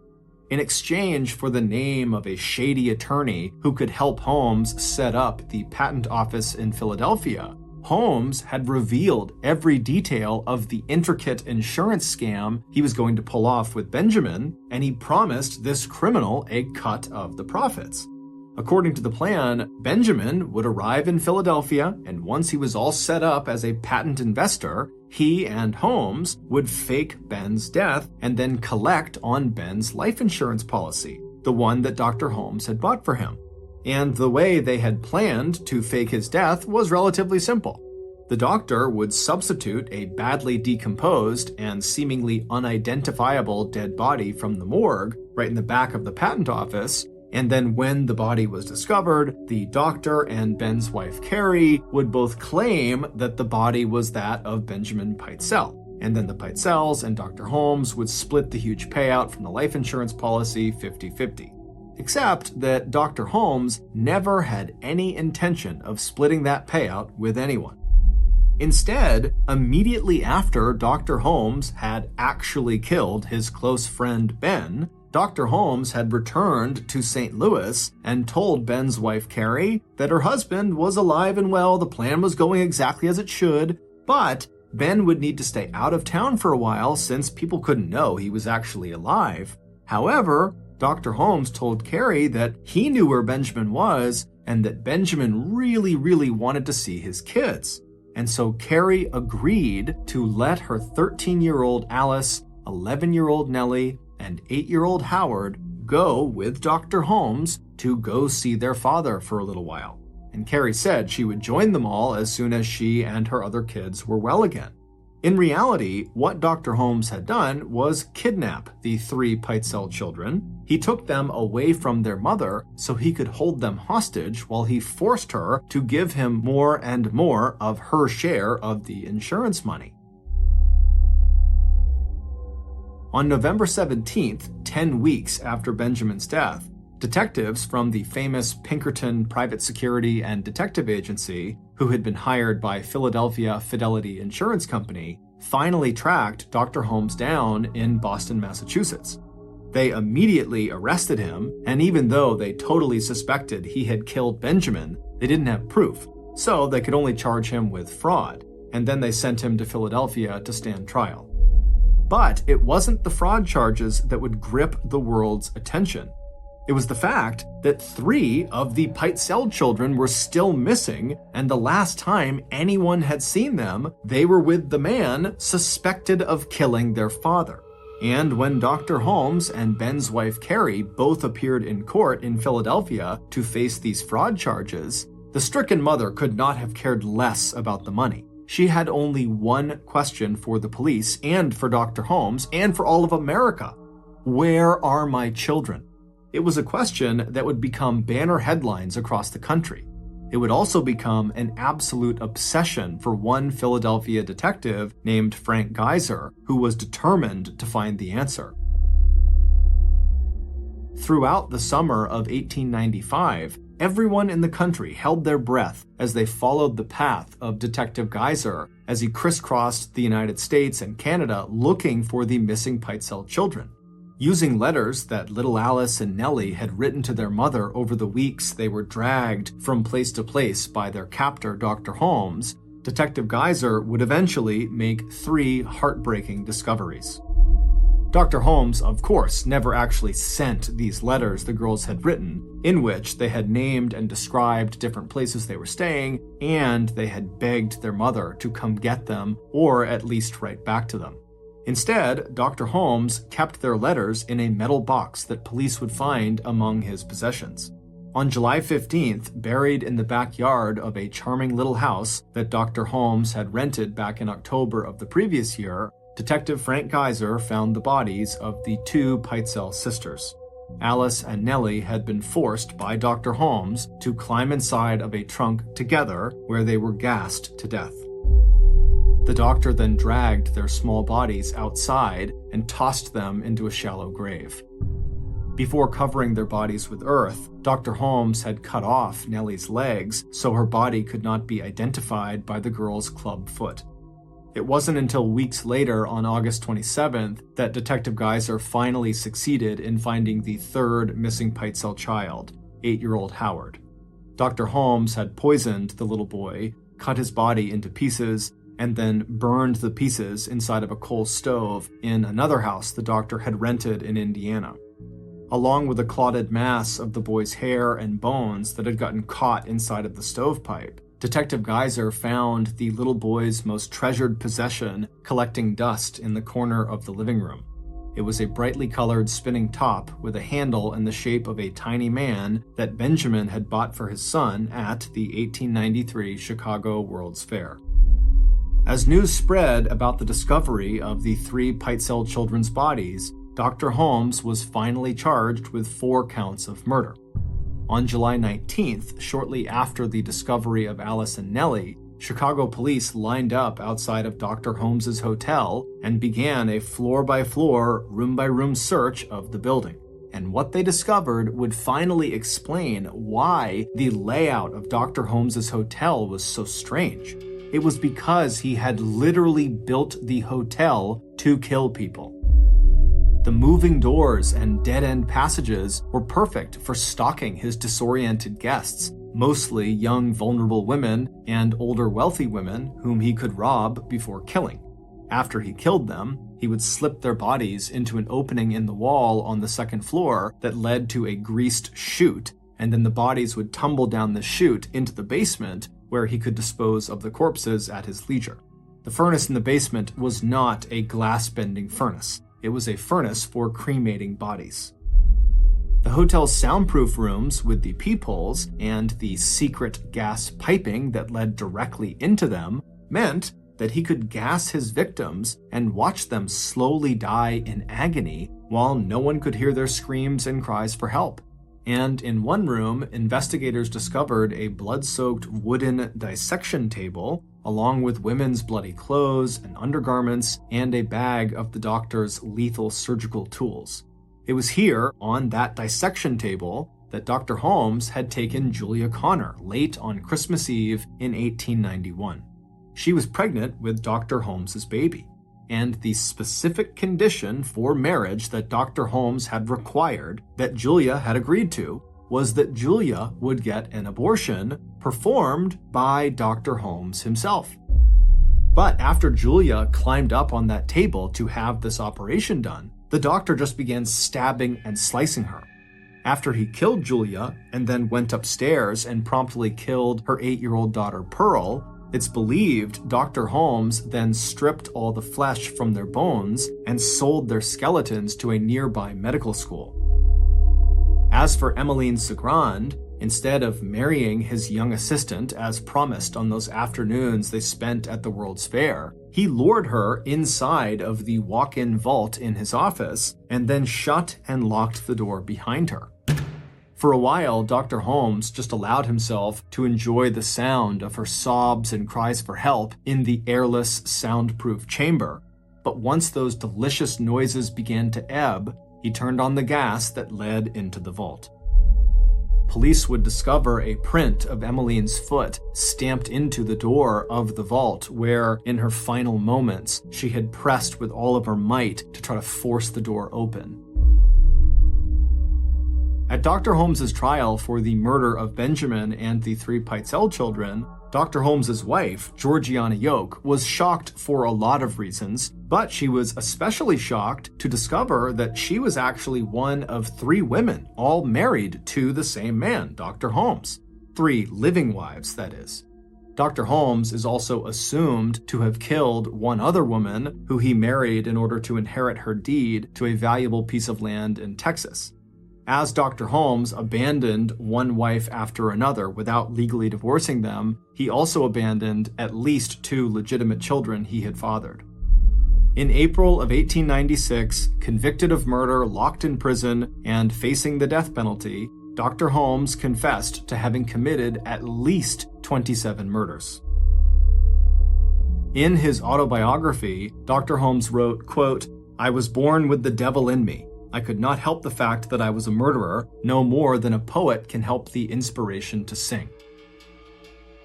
In exchange for the name of a shady attorney who could help Holmes set up the patent office in Philadelphia, Holmes had revealed every detail of the intricate insurance scam he was going to pull off with Benjamin, and he promised this criminal a cut of the profits. According to the plan, Benjamin would arrive in Philadelphia, and once he was all set up as a patent investor, he and Holmes would fake Ben's death and then collect on Ben's life insurance policy, the one that Dr. Holmes had bought for him. And the way they had planned to fake his death was relatively simple. The doctor would substitute a badly decomposed and seemingly unidentifiable dead body from the morgue right in the back of the patent office, and then when the body was discovered, the doctor and Ben's wife Carrie would both claim that the body was that of Benjamin Pitezel. And then the Pitezels and Dr. Holmes would split the huge payout from the life insurance policy 50-50. Except that Dr. Holmes never had any intention of splitting that payout with anyone. Instead, immediately after Dr. Holmes had actually killed his close friend Ben, Dr. Holmes had returned to St. Louis and told Ben's wife Carrie that her husband was alive and well, the plan was going exactly as it should, but Ben would need to stay out of town for a while since people couldn't know he was actually alive. However, Dr. Holmes told Carrie that he knew where Benjamin was and that Benjamin really wanted to see his kids. And so Carrie agreed to let her 13-year-old Alice, 11-year-old Nellie, and 8-year-old Howard go with Dr. Holmes to go see their father for a little while. And Carrie said she would join them all as soon as she and her other kids were well again. In reality, what Dr. Holmes had done was kidnap the 3 Pitezel children. He took them away from their mother so he could hold them hostage while he forced her to give him more and more of her share of the insurance money. On November 17th, 10 weeks after Benjamin's death, detectives from the famous Pinkerton Private Security and Detective Agency, who had been hired by Philadelphia Fidelity Insurance Company, finally tracked Dr. Holmes down in Boston, Massachusetts. They immediately arrested him, and even though they totally suspected he had killed Benjamin, they didn't have proof, so they could only charge him with fraud, and then they sent him to Philadelphia to stand trial. But it wasn't the fraud charges that would grip the world's attention. It was the fact that 3 of the Pitezel children were still missing, and the last time anyone had seen them, they were with the man suspected of killing their father. And when Dr. Holmes and Ben's wife Carrie both appeared in court in Philadelphia to face these fraud charges, the stricken mother could not have cared less about the money. She had only one question for the police and for Dr. Holmes and for all of America. Where are my children? It was a question that would become banner headlines across the country. It would also become an absolute obsession for one Philadelphia detective named Frank Geyser, who was determined to find the answer. Throughout the summer of 1895, everyone in the country held their breath as they followed the path of Detective Geyser as he crisscrossed the United States and Canada looking for the missing Pitezel children. Using letters that little Alice and Nellie had written to their mother over the weeks they were dragged from place to place by their captor, Dr. Holmes, Detective Geyser would eventually make 3 heartbreaking discoveries. Dr. Holmes, of course, never actually sent these letters the girls had written, in which they had named and described different places they were staying, and they had begged their mother to come get them or at least write back to them. Instead, Dr. Holmes kept their letters in a metal box that police would find among his possessions. On July 15th, buried in the backyard of a charming little house that Dr. Holmes had rented back in October of the previous year, Detective Frank Geyser found the bodies of the 2 Pitezel sisters. Alice and Nellie had been forced by Dr. Holmes to climb inside of a trunk together where they were gassed to death. The doctor then dragged their small bodies outside and tossed them into a shallow grave. Before covering their bodies with earth, Dr. Holmes had cut off Nellie's legs so her body could not be identified by the girl's club foot. It wasn't until weeks later, on August 27th, that Detective Geyser finally succeeded in finding the 3rd missing Pitezel child, 8-year-old Howard. Dr. Holmes had poisoned the little boy, cut his body into pieces, and then burned the pieces inside of a coal stove in another house the doctor had rented in Indiana. Along with a clotted mass of the boy's hair and bones that had gotten caught inside of the stovepipe, Detective Geyser found the little boy's most treasured possession collecting dust in the corner of the living room. It was a brightly colored spinning top with a handle in the shape of a tiny man that Benjamin had bought for his son at the 1893 Chicago World's Fair. As news spread about the discovery of the 3 Pitezel children's bodies, Dr. Holmes was finally charged with 4 counts of murder. On July 19th, shortly after the discovery of Alice and Nellie, Chicago police lined up outside of Dr. Holmes's hotel and began a floor-by-floor, room-by-room search of the building. And what they discovered would finally explain why the layout of Dr. Holmes's hotel was so strange. It was because he had literally built the hotel to kill people. The moving doors and dead-end passages were perfect for stalking his disoriented guests, mostly young vulnerable women and older wealthy women whom he could rob before killing. After he killed them, he would slip their bodies into an opening in the wall on the second floor that led to a greased chute, and then the bodies would tumble down the chute into the basement where he could dispose of the corpses at his leisure. The furnace in the basement was not a glass-bending furnace. It was a furnace for cremating bodies. The hotel's soundproof rooms with the peepholes and the secret gas piping that led directly into them meant that he could gas his victims and watch them slowly die in agony while no one could hear their screams and cries for help. And in one room, investigators discovered a blood-soaked wooden dissection table along with women's bloody clothes and undergarments and a bag of the doctor's lethal surgical tools. It was here, on that dissection table, that Dr. Holmes had taken Julia Connor late on Christmas Eve in 1891. She was pregnant with Dr. Holmes's baby, and the specific condition for marriage that Dr. Holmes had required, that Julia had agreed to, was that Julia would get an abortion performed by Dr. Holmes himself. But after Julia climbed up on that table to have this operation done, the doctor just began stabbing and slicing her. After he killed Julia and then went upstairs and promptly killed her 8-year-old daughter Pearl, it's believed Dr. Holmes then stripped all the flesh from their bones and sold their skeletons to a nearby medical school. As for Emmeline Cigrand, instead of marrying his young assistant as promised on those afternoons they spent at the World's Fair, he lured her inside of the walk-in vault in his office and then shut and locked the door behind her. For a while, Dr. Holmes just allowed himself to enjoy the sound of her sobs and cries for help in the airless, soundproof chamber. But once those delicious noises began to ebb, he turned on the gas that led into the vault. Police would discover a print of Emmeline's foot stamped into the door of the vault where, in her final moments, she had pressed with all of her might to try to force the door open. At Dr. Holmes's trial for the murder of Benjamin and the 3 Pitezel children, Dr. Holmes's wife, Georgiana Yoke, was shocked for a lot of reasons, but she was especially shocked to discover that she was actually one of 3 women, all married to the same man, Dr. Holmes. 3 living wives, that is. Dr. Holmes is also assumed to have killed one other woman who he married in order to inherit her deed to a valuable piece of land in Texas. As Dr. Holmes abandoned one wife after another without legally divorcing them, he also abandoned at least 2 legitimate children he had fathered. In April of 1896, convicted of murder, locked in prison, and facing the death penalty, Dr. Holmes confessed to having committed at least 27 murders. In his autobiography, Dr. Holmes wrote, quote, "I was born with the devil in me. I could not help the fact that I was a murderer, no more than a poet can help the inspiration to sing."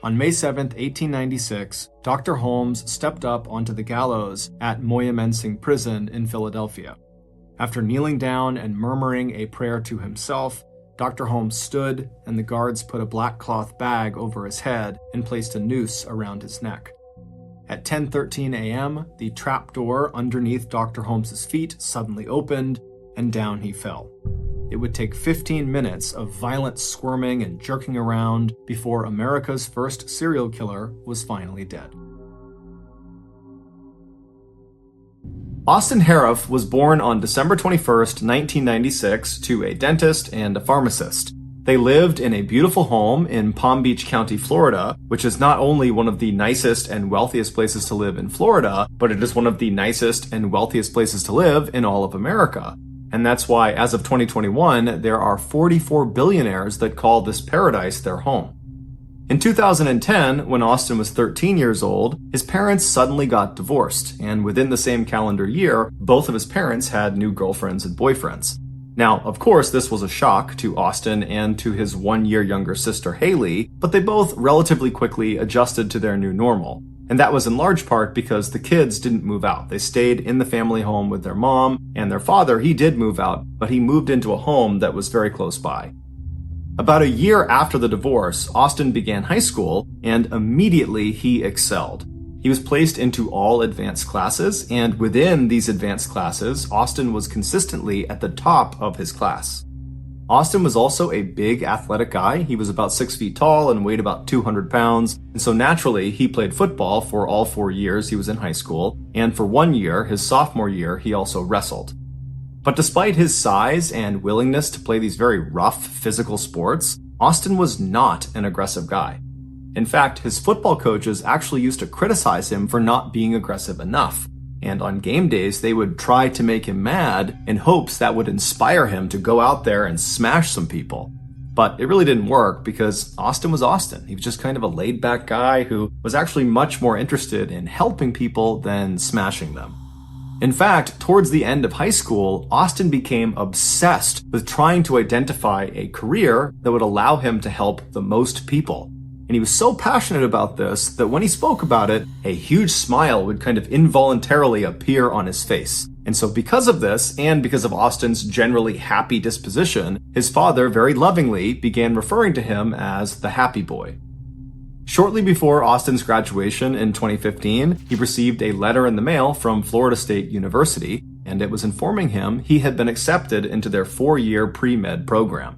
On May 7, 1896, Dr. Holmes stepped up onto the gallows at Moyamensing Prison in Philadelphia. After kneeling down and murmuring a prayer to himself, Dr. Holmes stood, and the guards put a black cloth bag over his head and placed a noose around his neck. At 10:13 a.m., the trapdoor underneath Dr. Holmes's feet suddenly opened, and down he fell. It would take 15 minutes of violent squirming and jerking around before America's first serial killer was finally dead. Austin Harrouff was born on December 21, 1996, to a dentist and a pharmacist. They lived in a beautiful home in Palm Beach County, Florida, which is not only one of the nicest and wealthiest places to live in Florida, but it is one of the nicest and wealthiest places to live in all of America. And that's why, as of 2021, there are 44 billionaires that call this paradise their home. In 2010, when Austin was 13 years old, his parents suddenly got divorced, and within the same calendar year, both of his parents had new girlfriends and boyfriends. Now, of course, this was a shock to Austin and to his 1-year younger sister Haley, but they both relatively quickly adjusted to their new normal. And that was in large part because the kids didn't move out. They stayed in the family home with their mom, and their father, he did move out, but he moved into a home that was very close by. About a year after the divorce, Austin began high school, and immediately he excelled. He was placed into all advanced classes, and within these advanced classes, Austin was consistently at the top of his class. Austin was also a big athletic guy. He was about 6 feet tall and weighed about 200 pounds, and so naturally, he played football for all 4 years he was in high school, and for 1 year, his sophomore year, he also wrestled. But despite his size and willingness to play these very rough physical sports, Austin was not an aggressive guy. In fact, his football coaches actually used to criticize him for not being aggressive enough. And on game days, they would try to make him mad in hopes that would inspire him to go out there and smash some people. But it really didn't work because Austin was Austin. He was just kind of a laid-back guy who was actually much more interested in helping people than smashing them. In fact, towards the end of high school, Austin became obsessed with trying to identify a career that would allow him to help the most people. And he was so passionate about this that when he spoke about it, a huge smile would kind of involuntarily appear on his face. And so because of this, and because of Austin's generally happy disposition, his father very lovingly began referring to him as the happy boy. Shortly before Austin's graduation in 2015, he received a letter in the mail from Florida State University, and it was informing him he had been accepted into their 4-year pre-med program.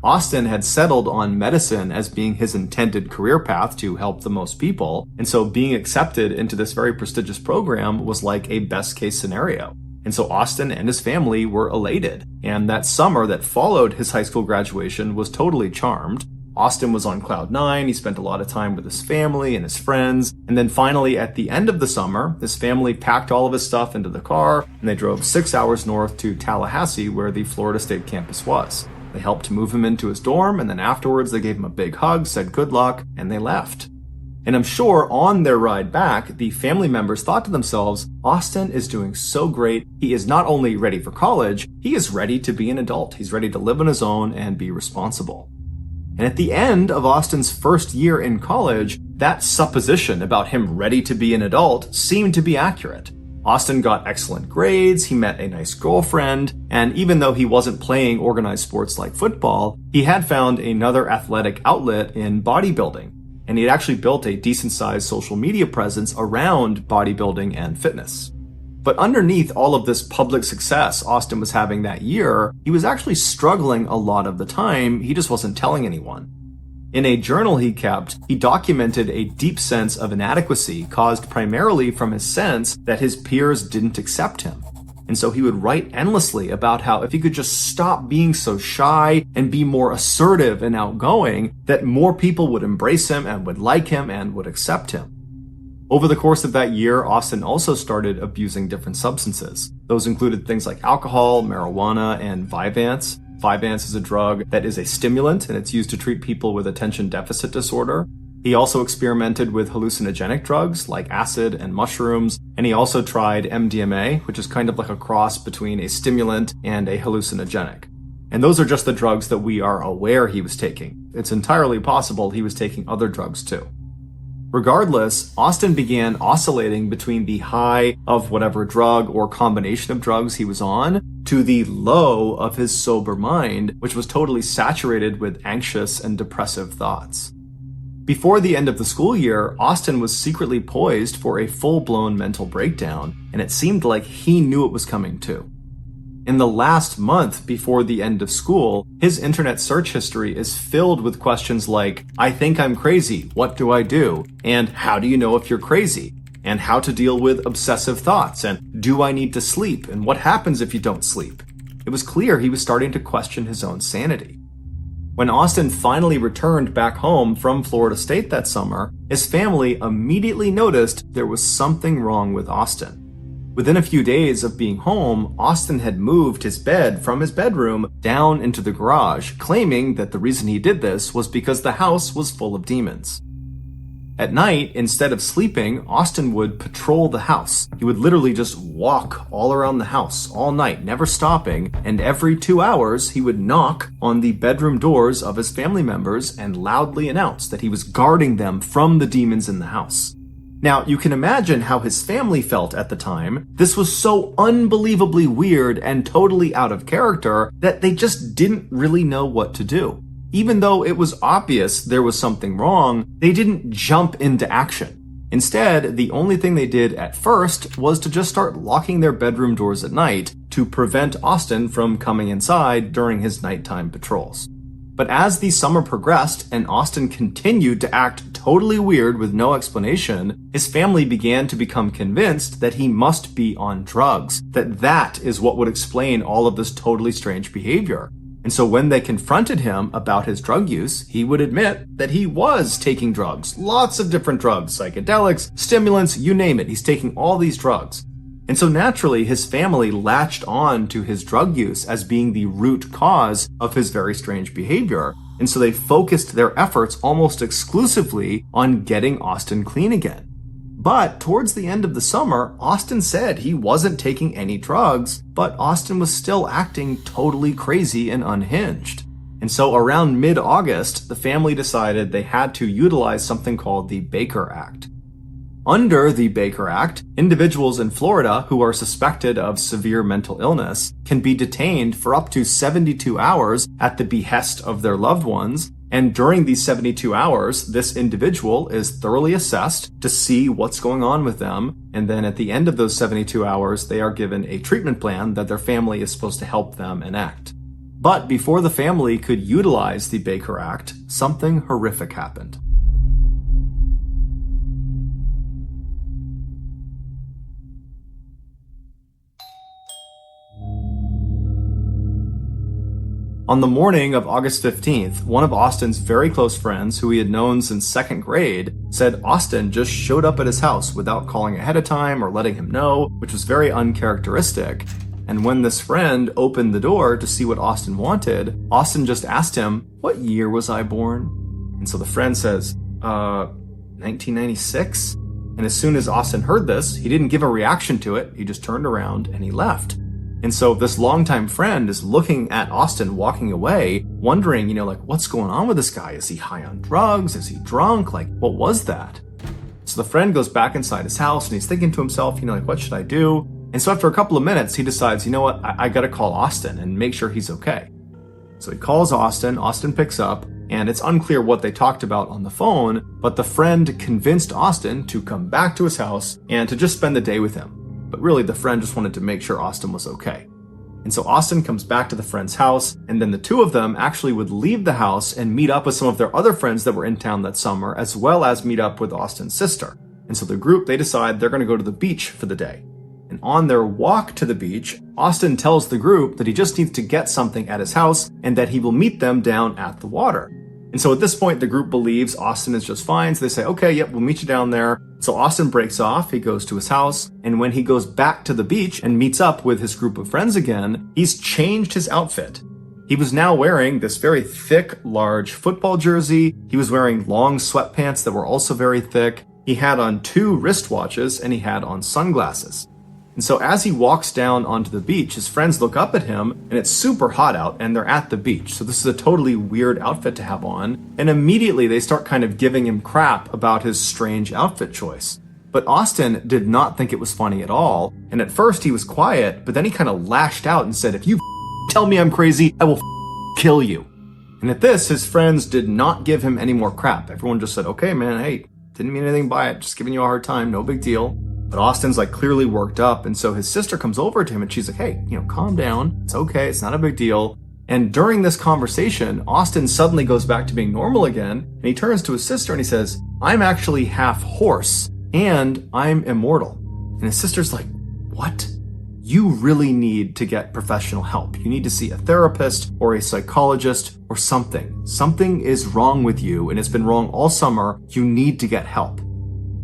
Austin had settled on medicine as being his intended career path to help the most people, and so being accepted into this very prestigious program was like a best-case scenario. And so Austin and his family were elated, and that summer that followed his high school graduation was totally charmed. Austin was on cloud 9, he spent a lot of time with his family and his friends, and then finally at the end of the summer, his family packed all of his stuff into the car, and they drove 6 hours north to Tallahassee where the Florida State campus was. They helped move him into his dorm, and then afterwards they gave him a big hug, said good luck, and they left. And I'm sure on their ride back, the family members thought to themselves, Austin is doing so great. He is not only ready for college, he is ready to be an adult. He's ready to live on his own and be responsible. And at the end of Austin's first year in college, that supposition about him ready to be an adult seemed to be accurate. Austin got excellent grades, he met a nice girlfriend, and even though he wasn't playing organized sports like football, he had found another athletic outlet in bodybuilding. And he had actually built a decent-sized social media presence around bodybuilding and fitness. But underneath all of this public success Austin was having that year, he was actually struggling a lot of the time, he just wasn't telling anyone. In a journal he kept, he documented a deep sense of inadequacy caused primarily from his sense that his peers didn't accept him. And so he would write endlessly about how if he could just stop being so shy and be more assertive and outgoing, that more people would embrace him and would like him and would accept him. Over the course of that year, Austin also started abusing different substances. Those included things like alcohol, marijuana, and Vyvanse. Vyvanse is a drug that is a stimulant, and it's used to treat people with attention deficit disorder. He also experimented with hallucinogenic drugs like acid and mushrooms, and he also tried MDMA, which is kind of like a cross between a stimulant and a hallucinogenic. And those are just the drugs that we are aware he was taking. It's entirely possible he was taking other drugs too. Regardless, Austin began oscillating between the high of whatever drug or combination of drugs he was on to the low of his sober mind, which was totally saturated with anxious and depressive thoughts. Before the end of the school year, Austin was secretly poised for a full-blown mental breakdown, and it seemed like he knew it was coming too. In the last month before the end of school, his internet search history is filled with questions like, I think I'm crazy, what do I do? And how do you know if you're crazy? And how to deal with obsessive thoughts? And do I need to sleep? And what happens if you don't sleep? It was clear he was starting to question his own sanity. When Austin finally returned back home from Florida State that summer, his family immediately noticed there was something wrong with Austin. Within a few days of being home, Austin had moved his bed from his bedroom down into the garage, claiming that the reason he did this was because the house was full of demons. At night, instead of sleeping, Austin would patrol the house. He would literally just walk all around the house all night, never stopping, and every 2 hours, he would knock on the bedroom doors of his family members and loudly announce that he was guarding them from the demons in the house. Now, you can imagine how his family felt at the time. This was so unbelievably weird and totally out of character that they just didn't really know what to do. Even though it was obvious there was something wrong, they didn't jump into action. Instead, the only thing they did at first was to just start locking their bedroom doors at night to prevent Austin from coming inside during his nighttime patrols. But as the summer progressed and Austin continued to act totally weird with no explanation, his family began to become convinced that he must be on drugs, that is what would explain all of this totally strange behavior. And so when they confronted him about his drug use, he would admit that he was taking drugs, lots of different drugs, psychedelics, stimulants, you name it, he's taking all these drugs. And so naturally, his family latched on to his drug use as being the root cause of his very strange behavior. And so they focused their efforts almost exclusively on getting Austin clean again. But towards the end of the summer, Austin said he wasn't taking any drugs, but Austin was still acting totally crazy and unhinged. And so around mid-August, the family decided they had to utilize something called the Baker Act. Under the Baker Act, individuals in Florida who are suspected of severe mental illness can be detained for up to 72 hours at the behest of their loved ones. And during these 72 hours, this individual is thoroughly assessed to see what's going on with them. And then at the end of those 72 hours, they are given a treatment plan that their family is supposed to help them enact. But before the family could utilize the Baker Act, something horrific happened. On the morning of August 15th, one of Austin's very close friends, who he had known since second grade, said Austin just showed up at his house without calling ahead of time or letting him know, which was very uncharacteristic. And when this friend opened the door to see what Austin wanted, Austin just asked him, "What year was I born?" And so the friend says, 1996? And as soon as Austin heard this, he didn't give a reaction to it. He just turned around and he left. And so this longtime friend is looking at Austin walking away, wondering, what's going on with this guy? Is he high on drugs? Is he drunk? What was that? So the friend goes back inside his house and he's thinking to himself, what should I do? And so after a couple of minutes, he decides, I gotta call Austin and make sure he's okay. So he calls Austin picks up, and it's unclear what they talked about on the phone, but the friend convinced Austin to come back to his house and to just spend the day with him. But really, the friend just wanted to make sure Austin was okay. And so Austin comes back to the friend's house, and then the two of them actually would leave the house and meet up with some of their other friends that were in town that summer, as well as meet up with Austin's sister. And so the group, they decide they're going to go to the beach for the day. And on their walk to the beach, Austin tells the group that he just needs to get something at his house and that he will meet them down at the water. And so at this point, the group believes Austin is just fine. So they say, okay, yep, we'll meet you down there. So Austin breaks off, he goes to his house, and when he goes back to the beach and meets up with his group of friends again, he's changed his outfit. He was now wearing this very thick, large football jersey. He was wearing long sweatpants that were also very thick. He had on 2 wristwatches and he had on sunglasses. And so as he walks down onto the beach, his friends look up at him, and it's super hot out, and they're at the beach. So this is a totally weird outfit to have on. And immediately they start kind of giving him crap about his strange outfit choice. But Austin did not think it was funny at all. And at first he was quiet, but then he kind of lashed out and said, "If you tell me I'm crazy, I will kill you." And at this, his friends did not give him any more crap. Everyone just said, "Okay, man, hey, didn't mean anything by it. Just giving you a hard time. No big deal." But Austin's clearly worked up, and so his sister comes over to him and she's like, "Hey, calm down. It's okay. It's not a big deal." And during this conversation, Austin suddenly goes back to being normal again, and he turns to his sister and he says, "I'm actually half horse, and I'm immortal." And his sister's like, "What? You really need to get professional help. You need to see a therapist or a psychologist or something. Something is wrong with you, and it's been wrong all summer. You need to get help."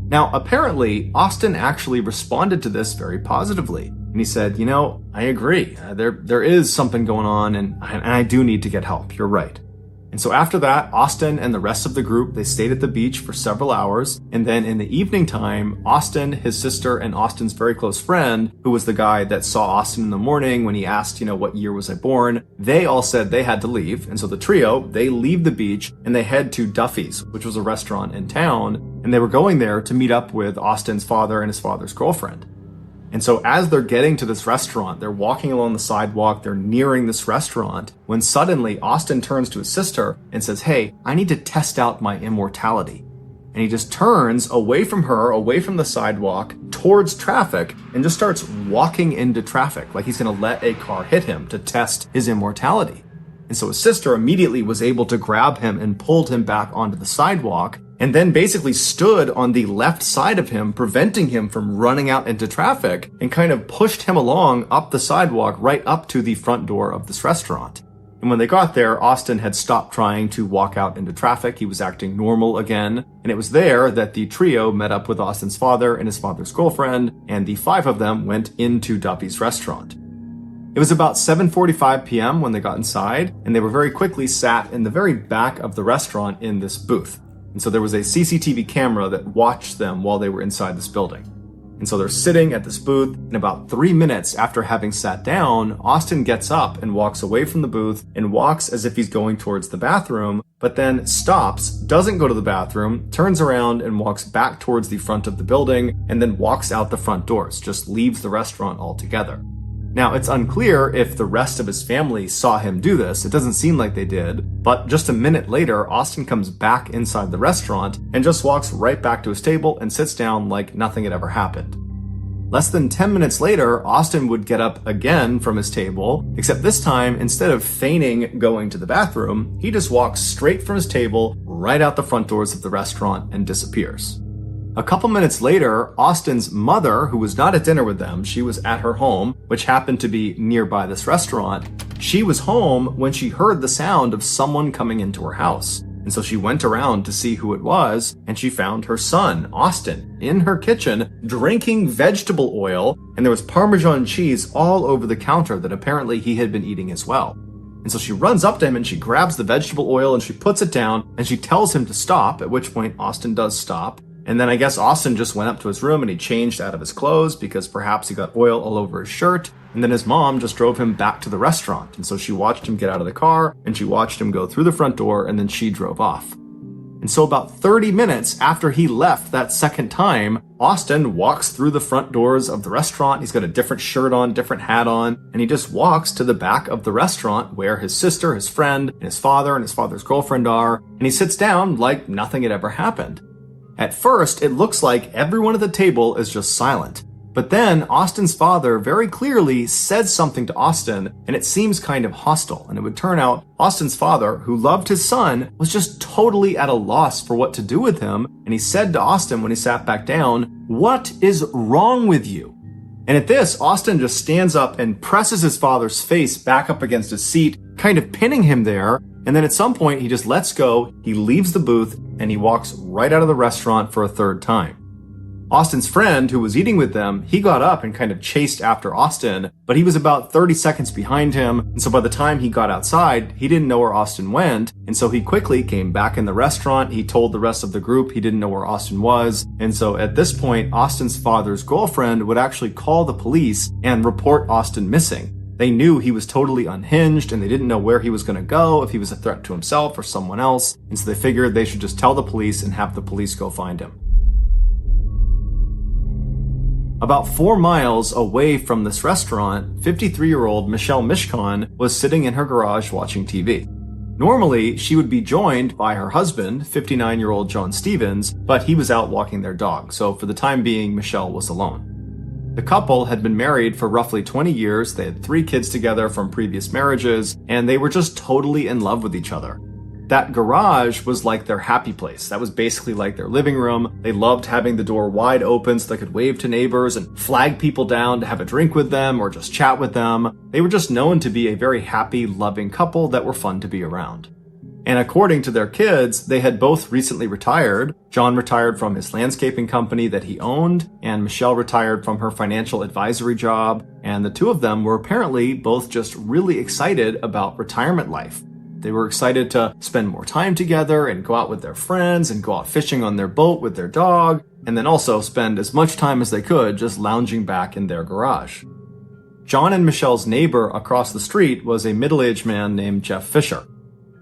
Now, apparently, Austin actually responded to this very positively. And he said, "I agree. There is something going on, and I do need to get help. You're right." And so after that, Austin and the rest of the group, they stayed at the beach for several hours. And then in the evening time, Austin, his sister, and Austin's very close friend, who was the guy that saw Austin in the morning when he asked, what year was I born, they all said they had to leave. And so the trio, they leave the beach and they head to Duffy's, which was a restaurant in town. And they were going there to meet up with Austin's father and his father's girlfriend. And so as they're getting to this restaurant, they're walking along the sidewalk, they're nearing this restaurant, when suddenly Austin turns to his sister and says, "Hey, I need to test out my immortality." and he just turns away from her, away from the sidewalk, towards traffic, and just starts walking into traffic, like he's gonna let a car hit him to test his immortality. And so his sister immediately was able to grab him and pulled him back onto the sidewalk, and then basically stood on the left side of him, preventing him from running out into traffic, and kind of pushed him along up the sidewalk right up to the front door of this restaurant. And when they got there, Austin had stopped trying to walk out into traffic. He was acting normal again. And it was there that the trio met up with Austin's father and his father's girlfriend, and the five of them went into Duffy's restaurant. It was about 7:45 p.m. when they got inside, and they were very quickly sat in the very back of the restaurant in this booth. And so there was a CCTV camera that watched them while they were inside this building. And so they're sitting at this booth, and about 3 minutes after having sat down, Austin gets up and walks away from the booth and walks as if he's going towards the bathroom, but then stops, doesn't go to the bathroom, turns around and walks back towards the front of the building, and then walks out the front doors, just leaves the restaurant altogether. Now, it's unclear if the rest of his family saw him do this. It doesn't seem like they did. But just a minute later, Austin comes back inside the restaurant and just walks right back to his table and sits down like nothing had ever happened. Less than 10 minutes later, Austin would get up again from his table, except this time, instead of feigning going to the bathroom, he just walks straight from his table right out the front doors of the restaurant and disappears. A couple minutes later, Austin's mother, who was not at dinner with them, she was at her home, which happened to be nearby this restaurant. She was home when she heard the sound of someone coming into her house. And so she went around to see who it was, and she found her son, Austin, in her kitchen, drinking vegetable oil, and there was Parmesan cheese all over the counter that apparently he had been eating as well. And so she runs up to him and she grabs the vegetable oil and she puts it down and she tells him to stop, at which point Austin does stop. And then I guess Austin just went up to his room and he changed out of his clothes because perhaps he got oil all over his shirt. And then his mom just drove him back to the restaurant. And so she watched him get out of the car and she watched him go through the front door and then she drove off. And so about 30 minutes after he left that second time, Austin walks through the front doors of the restaurant. He's got a different shirt on, different hat on, and he just walks to the back of the restaurant where his sister, his friend, and his father's girlfriend are. And he sits down like nothing had ever happened. At first, it looks like everyone at the table is just silent. But then Austin's father very clearly said something to Austin, and it seems kind of hostile. And it would turn out Austin's father, who loved his son, was just totally at a loss for what to do with him. And he said to Austin when he sat back down, "What is wrong with you?" And at this, Austin just stands up and presses his father's face back up against his seat, kind of pinning him there. And then at some point, he just lets go, he leaves the booth, and he walks right out of the restaurant for a third time. Austin's friend, who was eating with them, he got up and kind of chased after Austin, but he was about 30 seconds behind him, and so by the time he got outside, he didn't know where Austin went, and so he quickly came back in the restaurant. He told the rest of the group he didn't know where Austin was, and so at this point, Austin's father's girlfriend would actually call the police and report Austin missing. They knew he was totally unhinged and they didn't know where he was going to go, if he was a threat to himself or someone else, and so they figured they should just tell the police and have the police go find him. About 4 miles away from this restaurant, 53-year-old Michelle Mishcon was sitting in her garage watching TV. Normally, she would be joined by her husband, 59-year-old John Stevens, but he was out walking their dog, so for the time being, Michelle was alone. The couple had been married for roughly 20 years, they had 3 kids together from previous marriages, and they were just totally in love with each other. That garage was like their happy place. That was basically like their living room. They loved having the door wide open so they could wave to neighbors and flag people down to have a drink with them or just chat with them. They were just known to be a very happy, loving couple that were fun to be around. And according to their kids, they had both recently retired. John retired from his landscaping company that he owned, and Michelle retired from her financial advisory job. And the two of them were apparently both just really excited about retirement life. They were excited to spend more time together and go out with their friends and go out fishing on their boat with their dog, and then also spend as much time as they could just lounging back in their garage. John and Michelle's neighbor across the street was a middle-aged man named Jeff Fisher.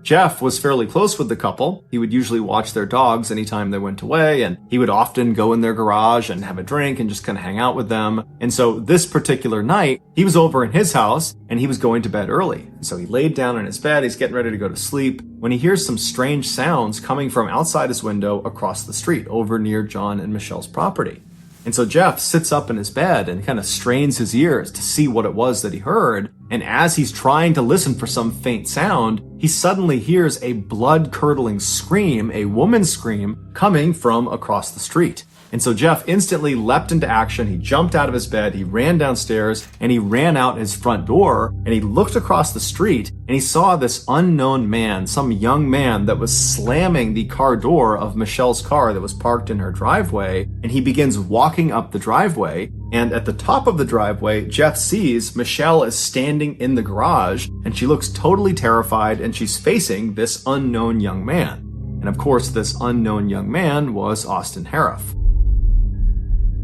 Jeff was fairly close with the couple. He would usually watch their dogs anytime they went away, and he would often go in their garage and have a drink and just kind of hang out with them. And so this particular night, he was over in his house and he was going to bed early. So he laid down in his bed, he's getting ready to go to sleep, when he hears some strange sounds coming from outside his window across the street over near John and Michelle's property. And so Jeff sits up in his bed and kind of strains his ears to see what it was that he heard. And as he's trying to listen for some faint sound, he suddenly hears a blood-curdling scream, a woman's scream, coming from across the street. And so Jeff instantly leapt into action. He jumped out of his bed, he ran downstairs, and he ran out his front door, and he looked across the street, and he saw this unknown man, some young man that was slamming the car door of Michelle's car that was parked in her driveway, and he begins walking up the driveway, and at the top of the driveway, Jeff sees Michelle is standing in the garage, and she looks totally terrified, and she's facing this unknown young man. And of course, this unknown young man was Austin Harif.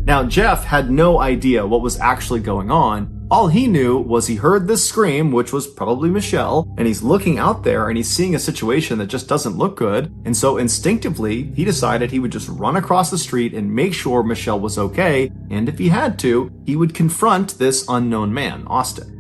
Now, Jeff had no idea what was actually going on. All he knew was he heard this scream, which was probably Michelle, and he's looking out there and he's seeing a situation that just doesn't look good. And so instinctively, he decided he would just run across the street and make sure Michelle was okay. And if he had to, he would confront this unknown man, Austin.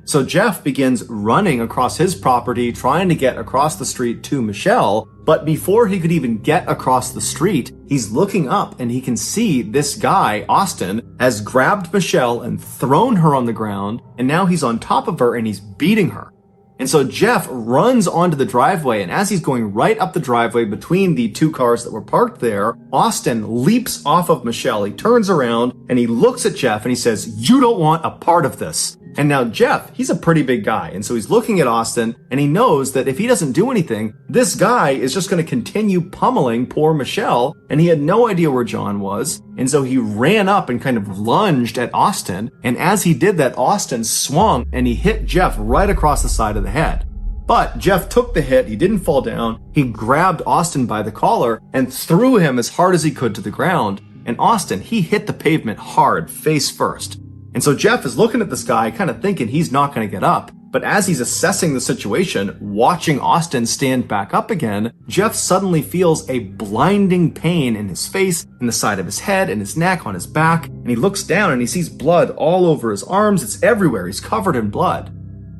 So Jeff begins running across his property, trying to get across the street to Michelle. But before he could even get across the street, he's looking up and he can see this guy, Austin, has grabbed Michelle and thrown her on the ground. And now he's on top of her and he's beating her. And so Jeff runs onto the driveway, and as he's going right up the driveway between the two cars that were parked there, Austin leaps off of Michelle. He turns around and he looks at Jeff and he says, "You don't want a part of this." And now Jeff, he's a pretty big guy, and so he's looking at Austin, and he knows that if he doesn't do anything, this guy is just going to continue pummeling poor Michelle, and he had no idea where John was, and so he ran up and kind of lunged at Austin, and as he did that, Austin swung, and he hit Jeff right across the side of the head. But Jeff took the hit, he didn't fall down, he grabbed Austin by the collar, and threw him as hard as he could to the ground, and Austin, he hit the pavement hard, face first. And so Jeff is looking at this guy, kind of thinking he's not going to get up. But as he's assessing the situation, watching Austin stand back up again, Jeff suddenly feels a blinding pain in his face, in the side of his head, in his neck, on his back. And he looks down and he sees blood all over his arms. It's everywhere. He's covered in blood.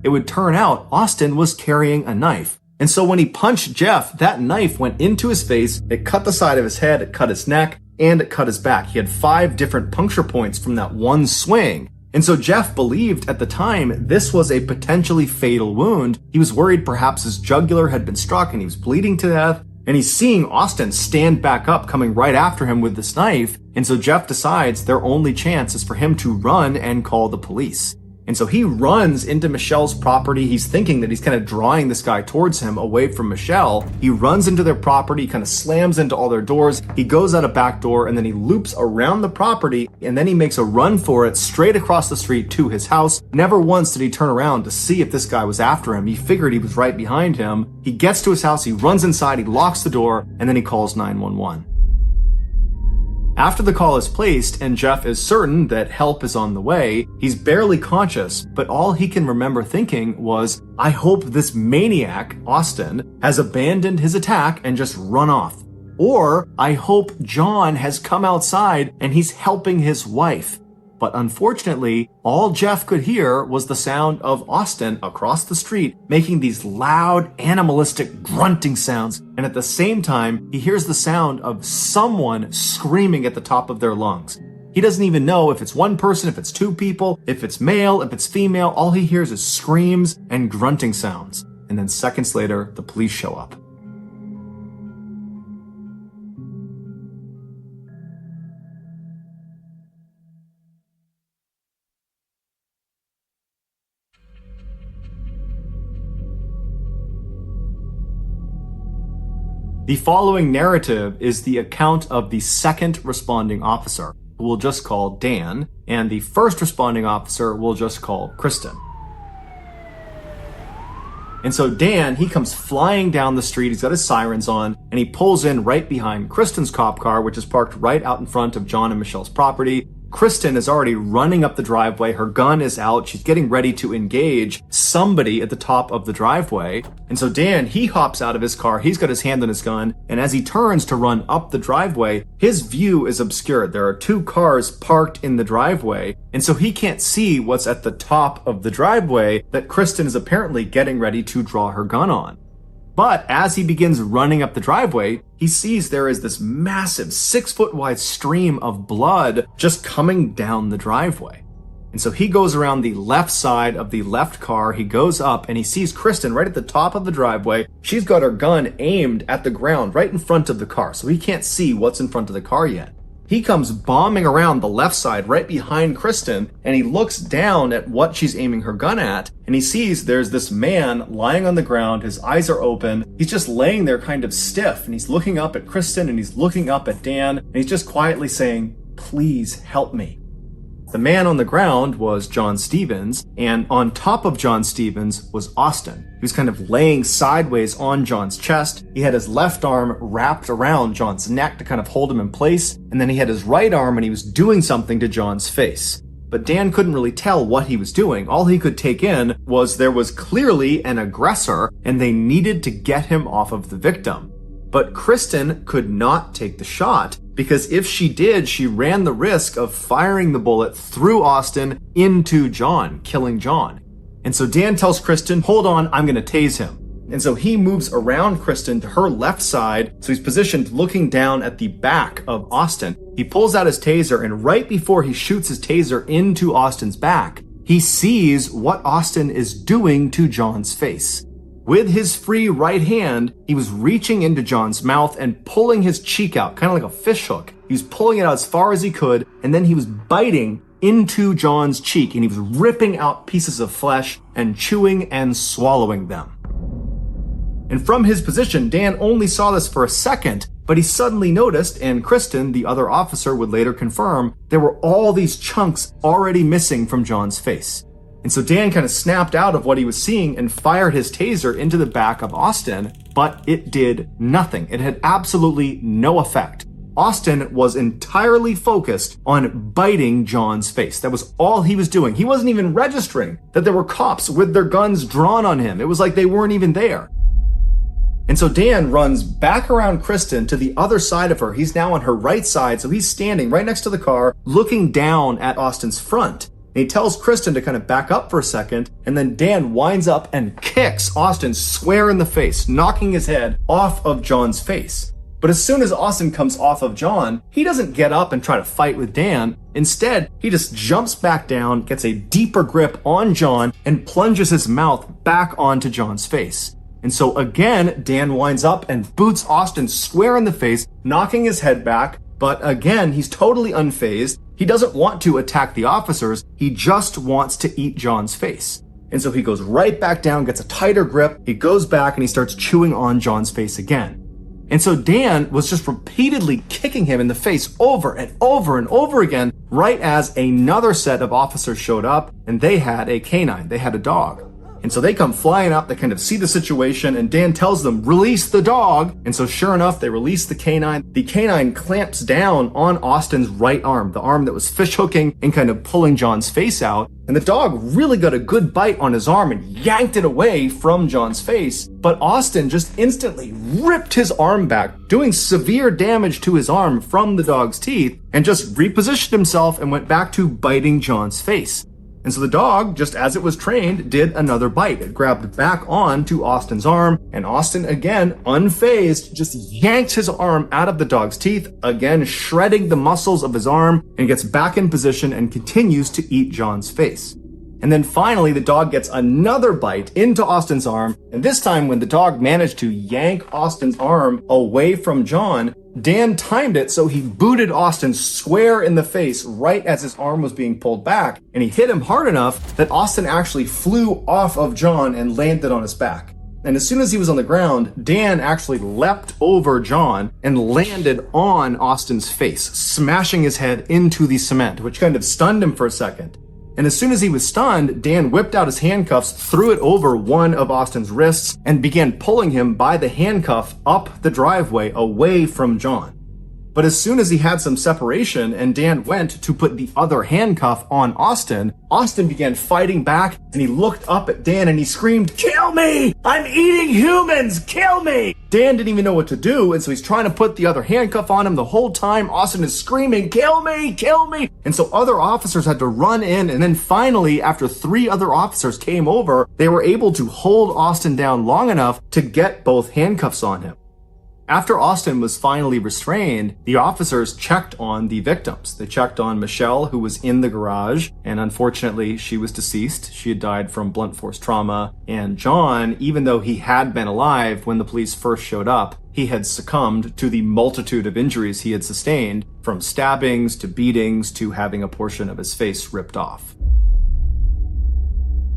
It would turn out Austin was carrying a knife. And so when he punched Jeff, that knife went into his face. It cut the side of his head. It cut his neck. And it cut his back. He had 5 different puncture points from that one swing. And so Jeff believed at the time this was a potentially fatal wound. He was worried perhaps his jugular had been struck and he was bleeding to death. And he's seeing Austin stand back up, coming right after him with this knife. And so Jeff decides their only chance is for him to run and call the police. And so he runs into Michelle's property. He's thinking that he's kind of drawing this guy towards him away from Michelle. He runs into their property, kind of slams into all their doors. He goes out a back door and then he loops around the property and then he makes a run for it straight across the street to his house. Never once did he turn around to see if this guy was after him. He figured he was right behind him. He gets to his house, he runs inside, he locks the door, and then he calls 911. After the call is placed and Jeff is certain that help is on the way, he's barely conscious, but all he can remember thinking was, I hope this maniac, Austin, has abandoned his attack and just run off. Or I hope John has come outside and he's helping his wife. But unfortunately, all Jeff could hear was the sound of Austin across the street making these loud, animalistic grunting sounds. And at the same time, he hears the sound of someone screaming at the top of their lungs. He doesn't even know if it's one person, if it's 2 people, if it's male, if it's female. All he hears is screams and grunting sounds. And then seconds later, the police show up. The following narrative is the account of the second responding officer, who we'll just call Dan, and the first responding officer we'll just call Kristen. And so Dan, he comes flying down the street, he's got his sirens on, and he pulls in right behind Kristen's cop car, which is parked right out in front of John and Michelle's property. Kristen is already running up the driveway. Her gun is out. She's getting ready to engage somebody at the top of the driveway. And so Dan, he hops out of his car. He's got his hand on his gun. And as he turns to run up the driveway, his view is obscured. There are two cars parked in the driveway. And so he can't see what's at the top of the driveway that Kristen is apparently getting ready to draw her gun on. But as he begins running up the driveway, he sees there is this massive 6-foot wide stream of blood just coming down the driveway. And so he goes around the left side of the left car, he goes up and he sees Kristen right at the top of the driveway. She's got her gun aimed at the ground right in front of the car, so he can't see what's in front of the car yet. He comes bombing around the left side right behind Kristen, and he looks down at what she's aiming her gun at, and he sees there's this man lying on the ground. His eyes are open. He's just laying there kind of stiff, and he's looking up at Kristen, and he's looking up at Dan, and he's just quietly saying, "Please help me." The man on the ground was John Stevens, and on top of John Stevens was Austin. He was kind of laying sideways on John's chest. He had his left arm wrapped around John's neck to kind of hold him in place, and then he had his right arm and he was doing something to John's face. But Dan couldn't really tell what he was doing. All he could take in was there was clearly an aggressor, and they needed to get him off of the victim. But Kristen could not take the shot, because if she did, she ran the risk of firing the bullet through Austin into John, killing John. And so Dan tells Kristen, "Hold on, I'm going to tase him." And so he moves around Kristen to her left side, so he's positioned looking down at the back of Austin. He pulls out his taser, and right before he shoots his taser into Austin's back, he sees what Austin is doing to John's face. With his free right hand, he was reaching into John's mouth and pulling his cheek out, kind of like a fish hook. He was pulling it out as far as he could, and then he was biting into John's cheek, and he was ripping out pieces of flesh and chewing and swallowing them. And from his position, Dan only saw this for a second, but he suddenly noticed, and Kristen, the other officer, would later confirm, there were all these chunks already missing from John's face. And so Dan kind of snapped out of what he was seeing and fired his taser into the back of Austin, but it did nothing. It had absolutely no effect. Austin was entirely focused on biting John's face. That was all he was doing. He wasn't even registering that there were cops with their guns drawn on him. It was like they weren't even there. And so Dan runs back around Kristen to the other side of her. He's now on her right side, so he's standing right next to the car, looking down at Austin's front. And he tells Kristen to kind of back up for a second, and then Dan winds up and kicks Austin square in the face, knocking his head off of John's face. But as soon as Austin comes off of John, he doesn't get up and try to fight with Dan. Instead, he just jumps back down, gets a deeper grip on John, and plunges his mouth back onto John's face. And so again, Dan winds up and boots Austin square in the face, knocking his head back. But again, he's totally unfazed. He doesn't want to attack the officers. He just wants to eat John's face. And so he goes right back down, gets a tighter grip. He goes back and he starts chewing on John's face again. And so Dan was just repeatedly kicking him in the face over and over and over again, right as another set of officers showed up, and they had a canine. They had a dog. And so they come flying up, they kind of see the situation, and Dan tells them, "Release the dog." And so sure enough, they release the canine. The canine clamps down on Austin's right arm, the arm that was fish hooking and kind of pulling John's face out. And the dog really got a good bite on his arm and yanked it away from John's face. But Austin just instantly ripped his arm back, doing severe damage to his arm from the dog's teeth, and just repositioned himself and went back to biting John's face. And so the dog, just as it was trained, did another bite. It grabbed back on to Austin's arm, and Austin, again, unfazed, just yanked his arm out of the dog's teeth, again shredding the muscles of his arm, and gets back in position and continues to eat John's face. And then finally, the dog gets another bite into Austin's arm, and this time when the dog managed to yank Austin's arm away from John, Dan timed it so he booted Austin square in the face right as his arm was being pulled back, and he hit him hard enough that Austin actually flew off of John and landed on his back. And as soon as he was on the ground, Dan actually leapt over John and landed on Austin's face, smashing his head into the cement, which kind of stunned him for a second. And as soon as he was stunned, Dan whipped out his handcuffs, threw it over one of Austin's wrists, and began pulling him by the handcuff up the driveway away from John. But as soon as he had some separation and Dan went to put the other handcuff on Austin, Austin began fighting back and he looked up at Dan and he screamed, "Kill me! I'm eating humans! Kill me!" Dan didn't even know what to do, and so he's trying to put the other handcuff on him the whole time. Austin is screaming, "Kill me! Kill me!" And so other officers had to run in, and then finally, after 3 other officers came over, they were able to hold Austin down long enough to get both handcuffs on him. After Austin was finally restrained, the officers checked on the victims. They checked on Michelle, who was in the garage, and unfortunately, she was deceased. She had died from blunt force trauma. And John, even though he had been alive when the police first showed up, he had succumbed to the multitude of injuries he had sustained, from stabbings to beatings to having a portion of his face ripped off.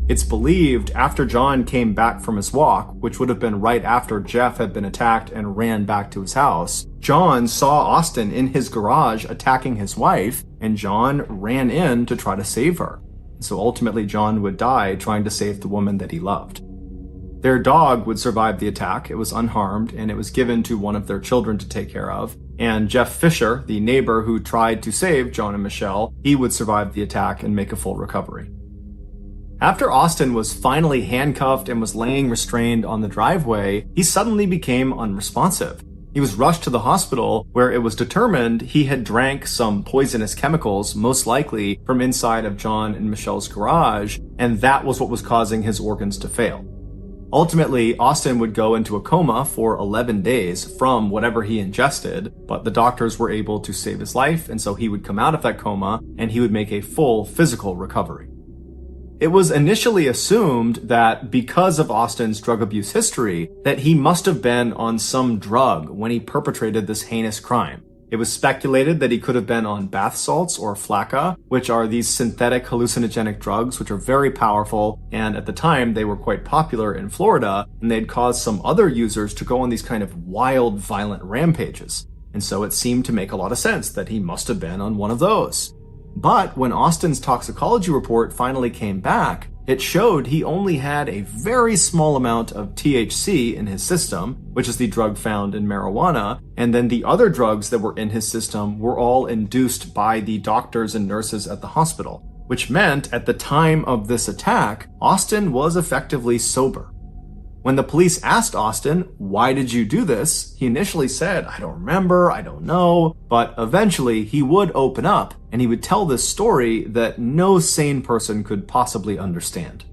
It's believed after John came back from his walk, which would have been right after Jeff had been attacked and ran back to his house, John saw Austin in his garage attacking his wife, and John ran in to try to save her. So ultimately, John would die trying to save the woman that he loved. Their dog would survive the attack. It was unharmed, and it was given to one of their children to take care of. And Jeff Fisher, the neighbor who tried to save John and Michelle, he would survive the attack and make a full recovery. After Austin was finally handcuffed and was laying restrained on the driveway, he suddenly became unresponsive. He was rushed to the hospital, where it was determined he had drank some poisonous chemicals, most likely from inside of John and Michelle's garage, and that was what was causing his organs to fail. Ultimately, Austin would go into a coma for 11 days from whatever he ingested, but the doctors were able to save his life, and so he would come out of that coma and he would make a full physical recovery. It was initially assumed that because of Austin's drug abuse history, that he must have been on some drug when he perpetrated this heinous crime. It was speculated that he could have been on bath salts or flakka, which are these synthetic hallucinogenic drugs which are very powerful, and at the time they were quite popular in Florida, and they'd caused some other users to go on these kind of wild, violent rampages. And so it seemed to make a lot of sense that he must have been on one of those. But when Austin's toxicology report finally came back, it showed he only had a very small amount of THC in his system, which is the drug found in marijuana, and then the other drugs that were in his system were all induced by the doctors and nurses at the hospital, which meant at the time of this attack, Austin was effectively sober. When the police asked Austin, "Why did you do this?" he initially said, "I don't remember, I don't know," but eventually he would open up and he would tell this story that no sane person could possibly understand.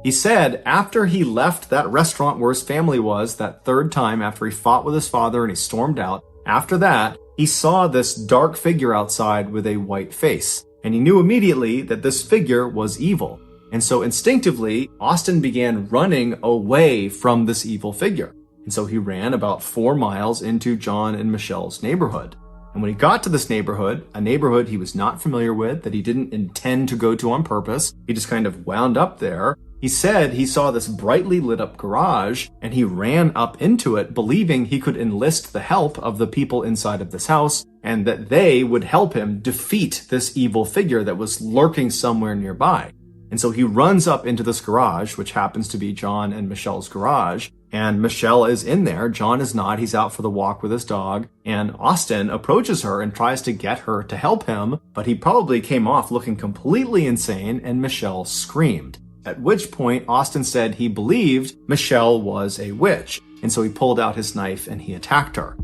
He said after he left that restaurant where his family was that third time after he fought with his father and he stormed out, after that, he saw this dark figure outside with a white face, and he knew immediately that this figure was evil. And so instinctively, Austin began running away from this evil figure. And so he ran about 4 miles into John and Michelle's neighborhood. And when he got to this neighborhood, a neighborhood he was not familiar with, that he didn't intend to go to on purpose, he just kind of wound up there. He said he saw this brightly lit up garage and he ran up into it believing he could enlist the help of the people inside of this house and that they would help him defeat this evil figure that was lurking somewhere nearby. And so he runs up into this garage, which happens to be John and Michelle's garage, and Michelle is in there. John is not. He's out for the walk with his dog, and Austin approaches her and tries to get her to help him, but he probably came off looking completely insane and Michelle screamed. At which point, Austin said he believed Michelle was a witch, and so he pulled out his knife and he attacked her.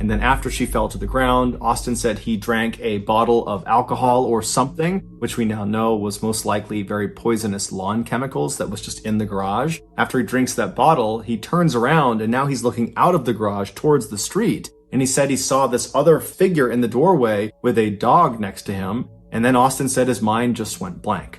And then after she fell to the ground, Austin said he drank a bottle of alcohol or something, which we now know was most likely very poisonous lawn chemicals that was just in the garage. After he drinks that bottle, he turns around and now he's looking out of the garage towards the street. And he said he saw this other figure in the doorway with a dog next to him. And then Austin said his mind just went blank.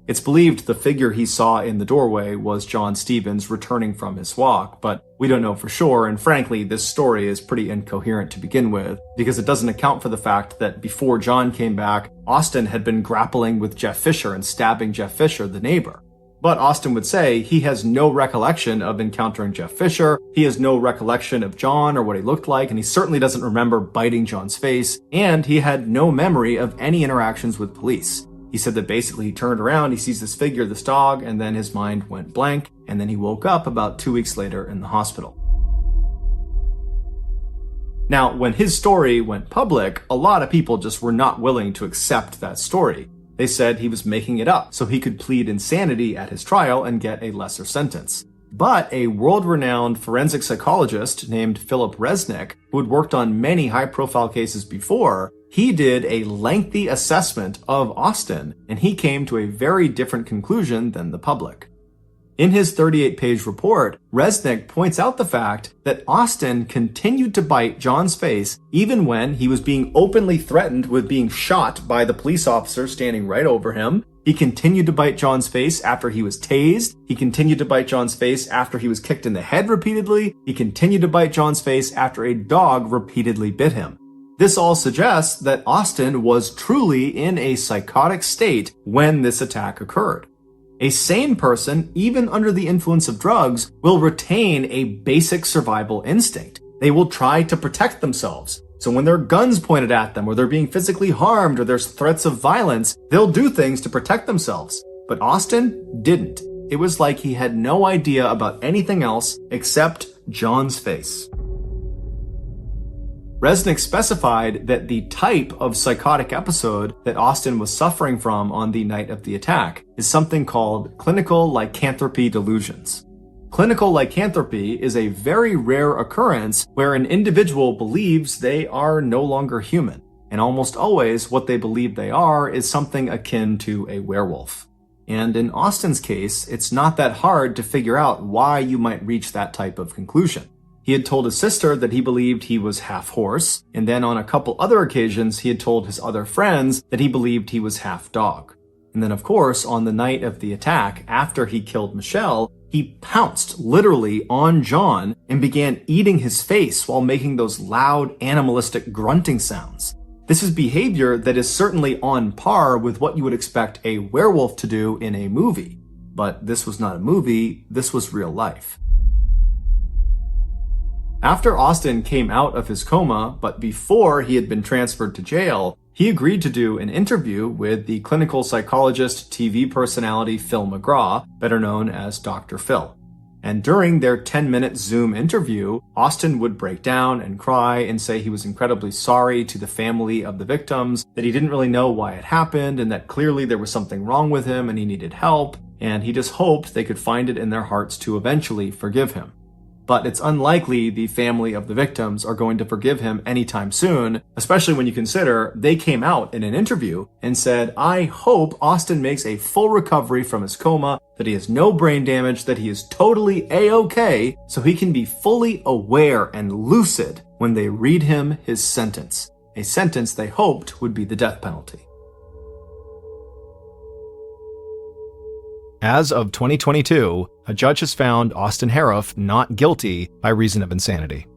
It's believed the figure he saw in the doorway was John Stevens returning from his walk, but we don't know for sure, and frankly, this story is pretty incoherent to begin with, because it doesn't account for the fact that before John came back, Austin had been grappling with Jeff Fisher and stabbing Jeff Fisher, the neighbor. But Austin would say he has no recollection of encountering Jeff Fisher, he has no recollection of John or what he looked like, and he certainly doesn't remember biting John's face, and he had no memory of any interactions with police. He said that basically he turned around, he sees this figure, this dog, and then his mind went blank, and then he woke up about 2 weeks later in the hospital. Now, when his story went public, a lot of people just were not willing to accept that story. They said he was making it up so he could plead insanity at his trial and get a lesser sentence. But a world-renowned forensic psychologist named Philip Resnick, who had worked on many high-profile cases before, he did a lengthy assessment of Austin, and he came to a very different conclusion than the public. In his 38-page report, Resnick points out the fact that Austin continued to bite John's face even when he was being openly threatened with being shot by the police officer standing right over him. He continued to bite John's face after he was tased. He continued to bite John's face after he was kicked in the head repeatedly. He continued to bite John's face after a dog repeatedly bit him. This all suggests that Austin was truly in a psychotic state when this attack occurred. A sane person, even under the influence of drugs, will retain a basic survival instinct. They will try to protect themselves. So when there are guns pointed at them, or they're being physically harmed, or there's threats of violence, they'll do things to protect themselves. But Austin didn't. It was like he had no idea about anything else except John's face. Resnick specified that the type of psychotic episode that Austin was suffering from on the night of the attack is something called clinical lycanthropy delusions. Clinical lycanthropy is a very rare occurrence where an individual believes they are no longer human, and almost always what they believe they are is something akin to a werewolf. And in Austin's case, it's not that hard to figure out why you might reach that type of conclusion. He had told his sister that he believed he was half horse, and then on a couple other occasions he had told his other friends that he believed he was half dog. And then of course, on the night of the attack, after he killed Michelle, he pounced literally on John and began eating his face while making those loud animalistic grunting sounds. This is behavior that is certainly on par with what you would expect a werewolf to do in a movie. But this was not a movie, this was real life. After Austin came out of his coma, but before he had been transferred to jail, he agreed to do an interview with the clinical psychologist, TV personality Phil McGraw, better known as Dr. Phil. And during their 10-minute Zoom interview, Austin would break down and cry and say he was incredibly sorry to the family of the victims, that he didn't really know why it happened, and that clearly there was something wrong with him and he needed help, and he just hoped they could find it in their hearts to eventually forgive him. But it's unlikely the family of the victims are going to forgive him anytime soon, especially when you consider they came out in an interview and said, "I hope Austin makes a full recovery from his coma, that he has no brain damage, that he is totally A-okay, so he can be fully aware and lucid when they read him his sentence," a sentence they hoped would be the death penalty. As of 2022, a judge has found Austin Harrouff not guilty by reason of insanity.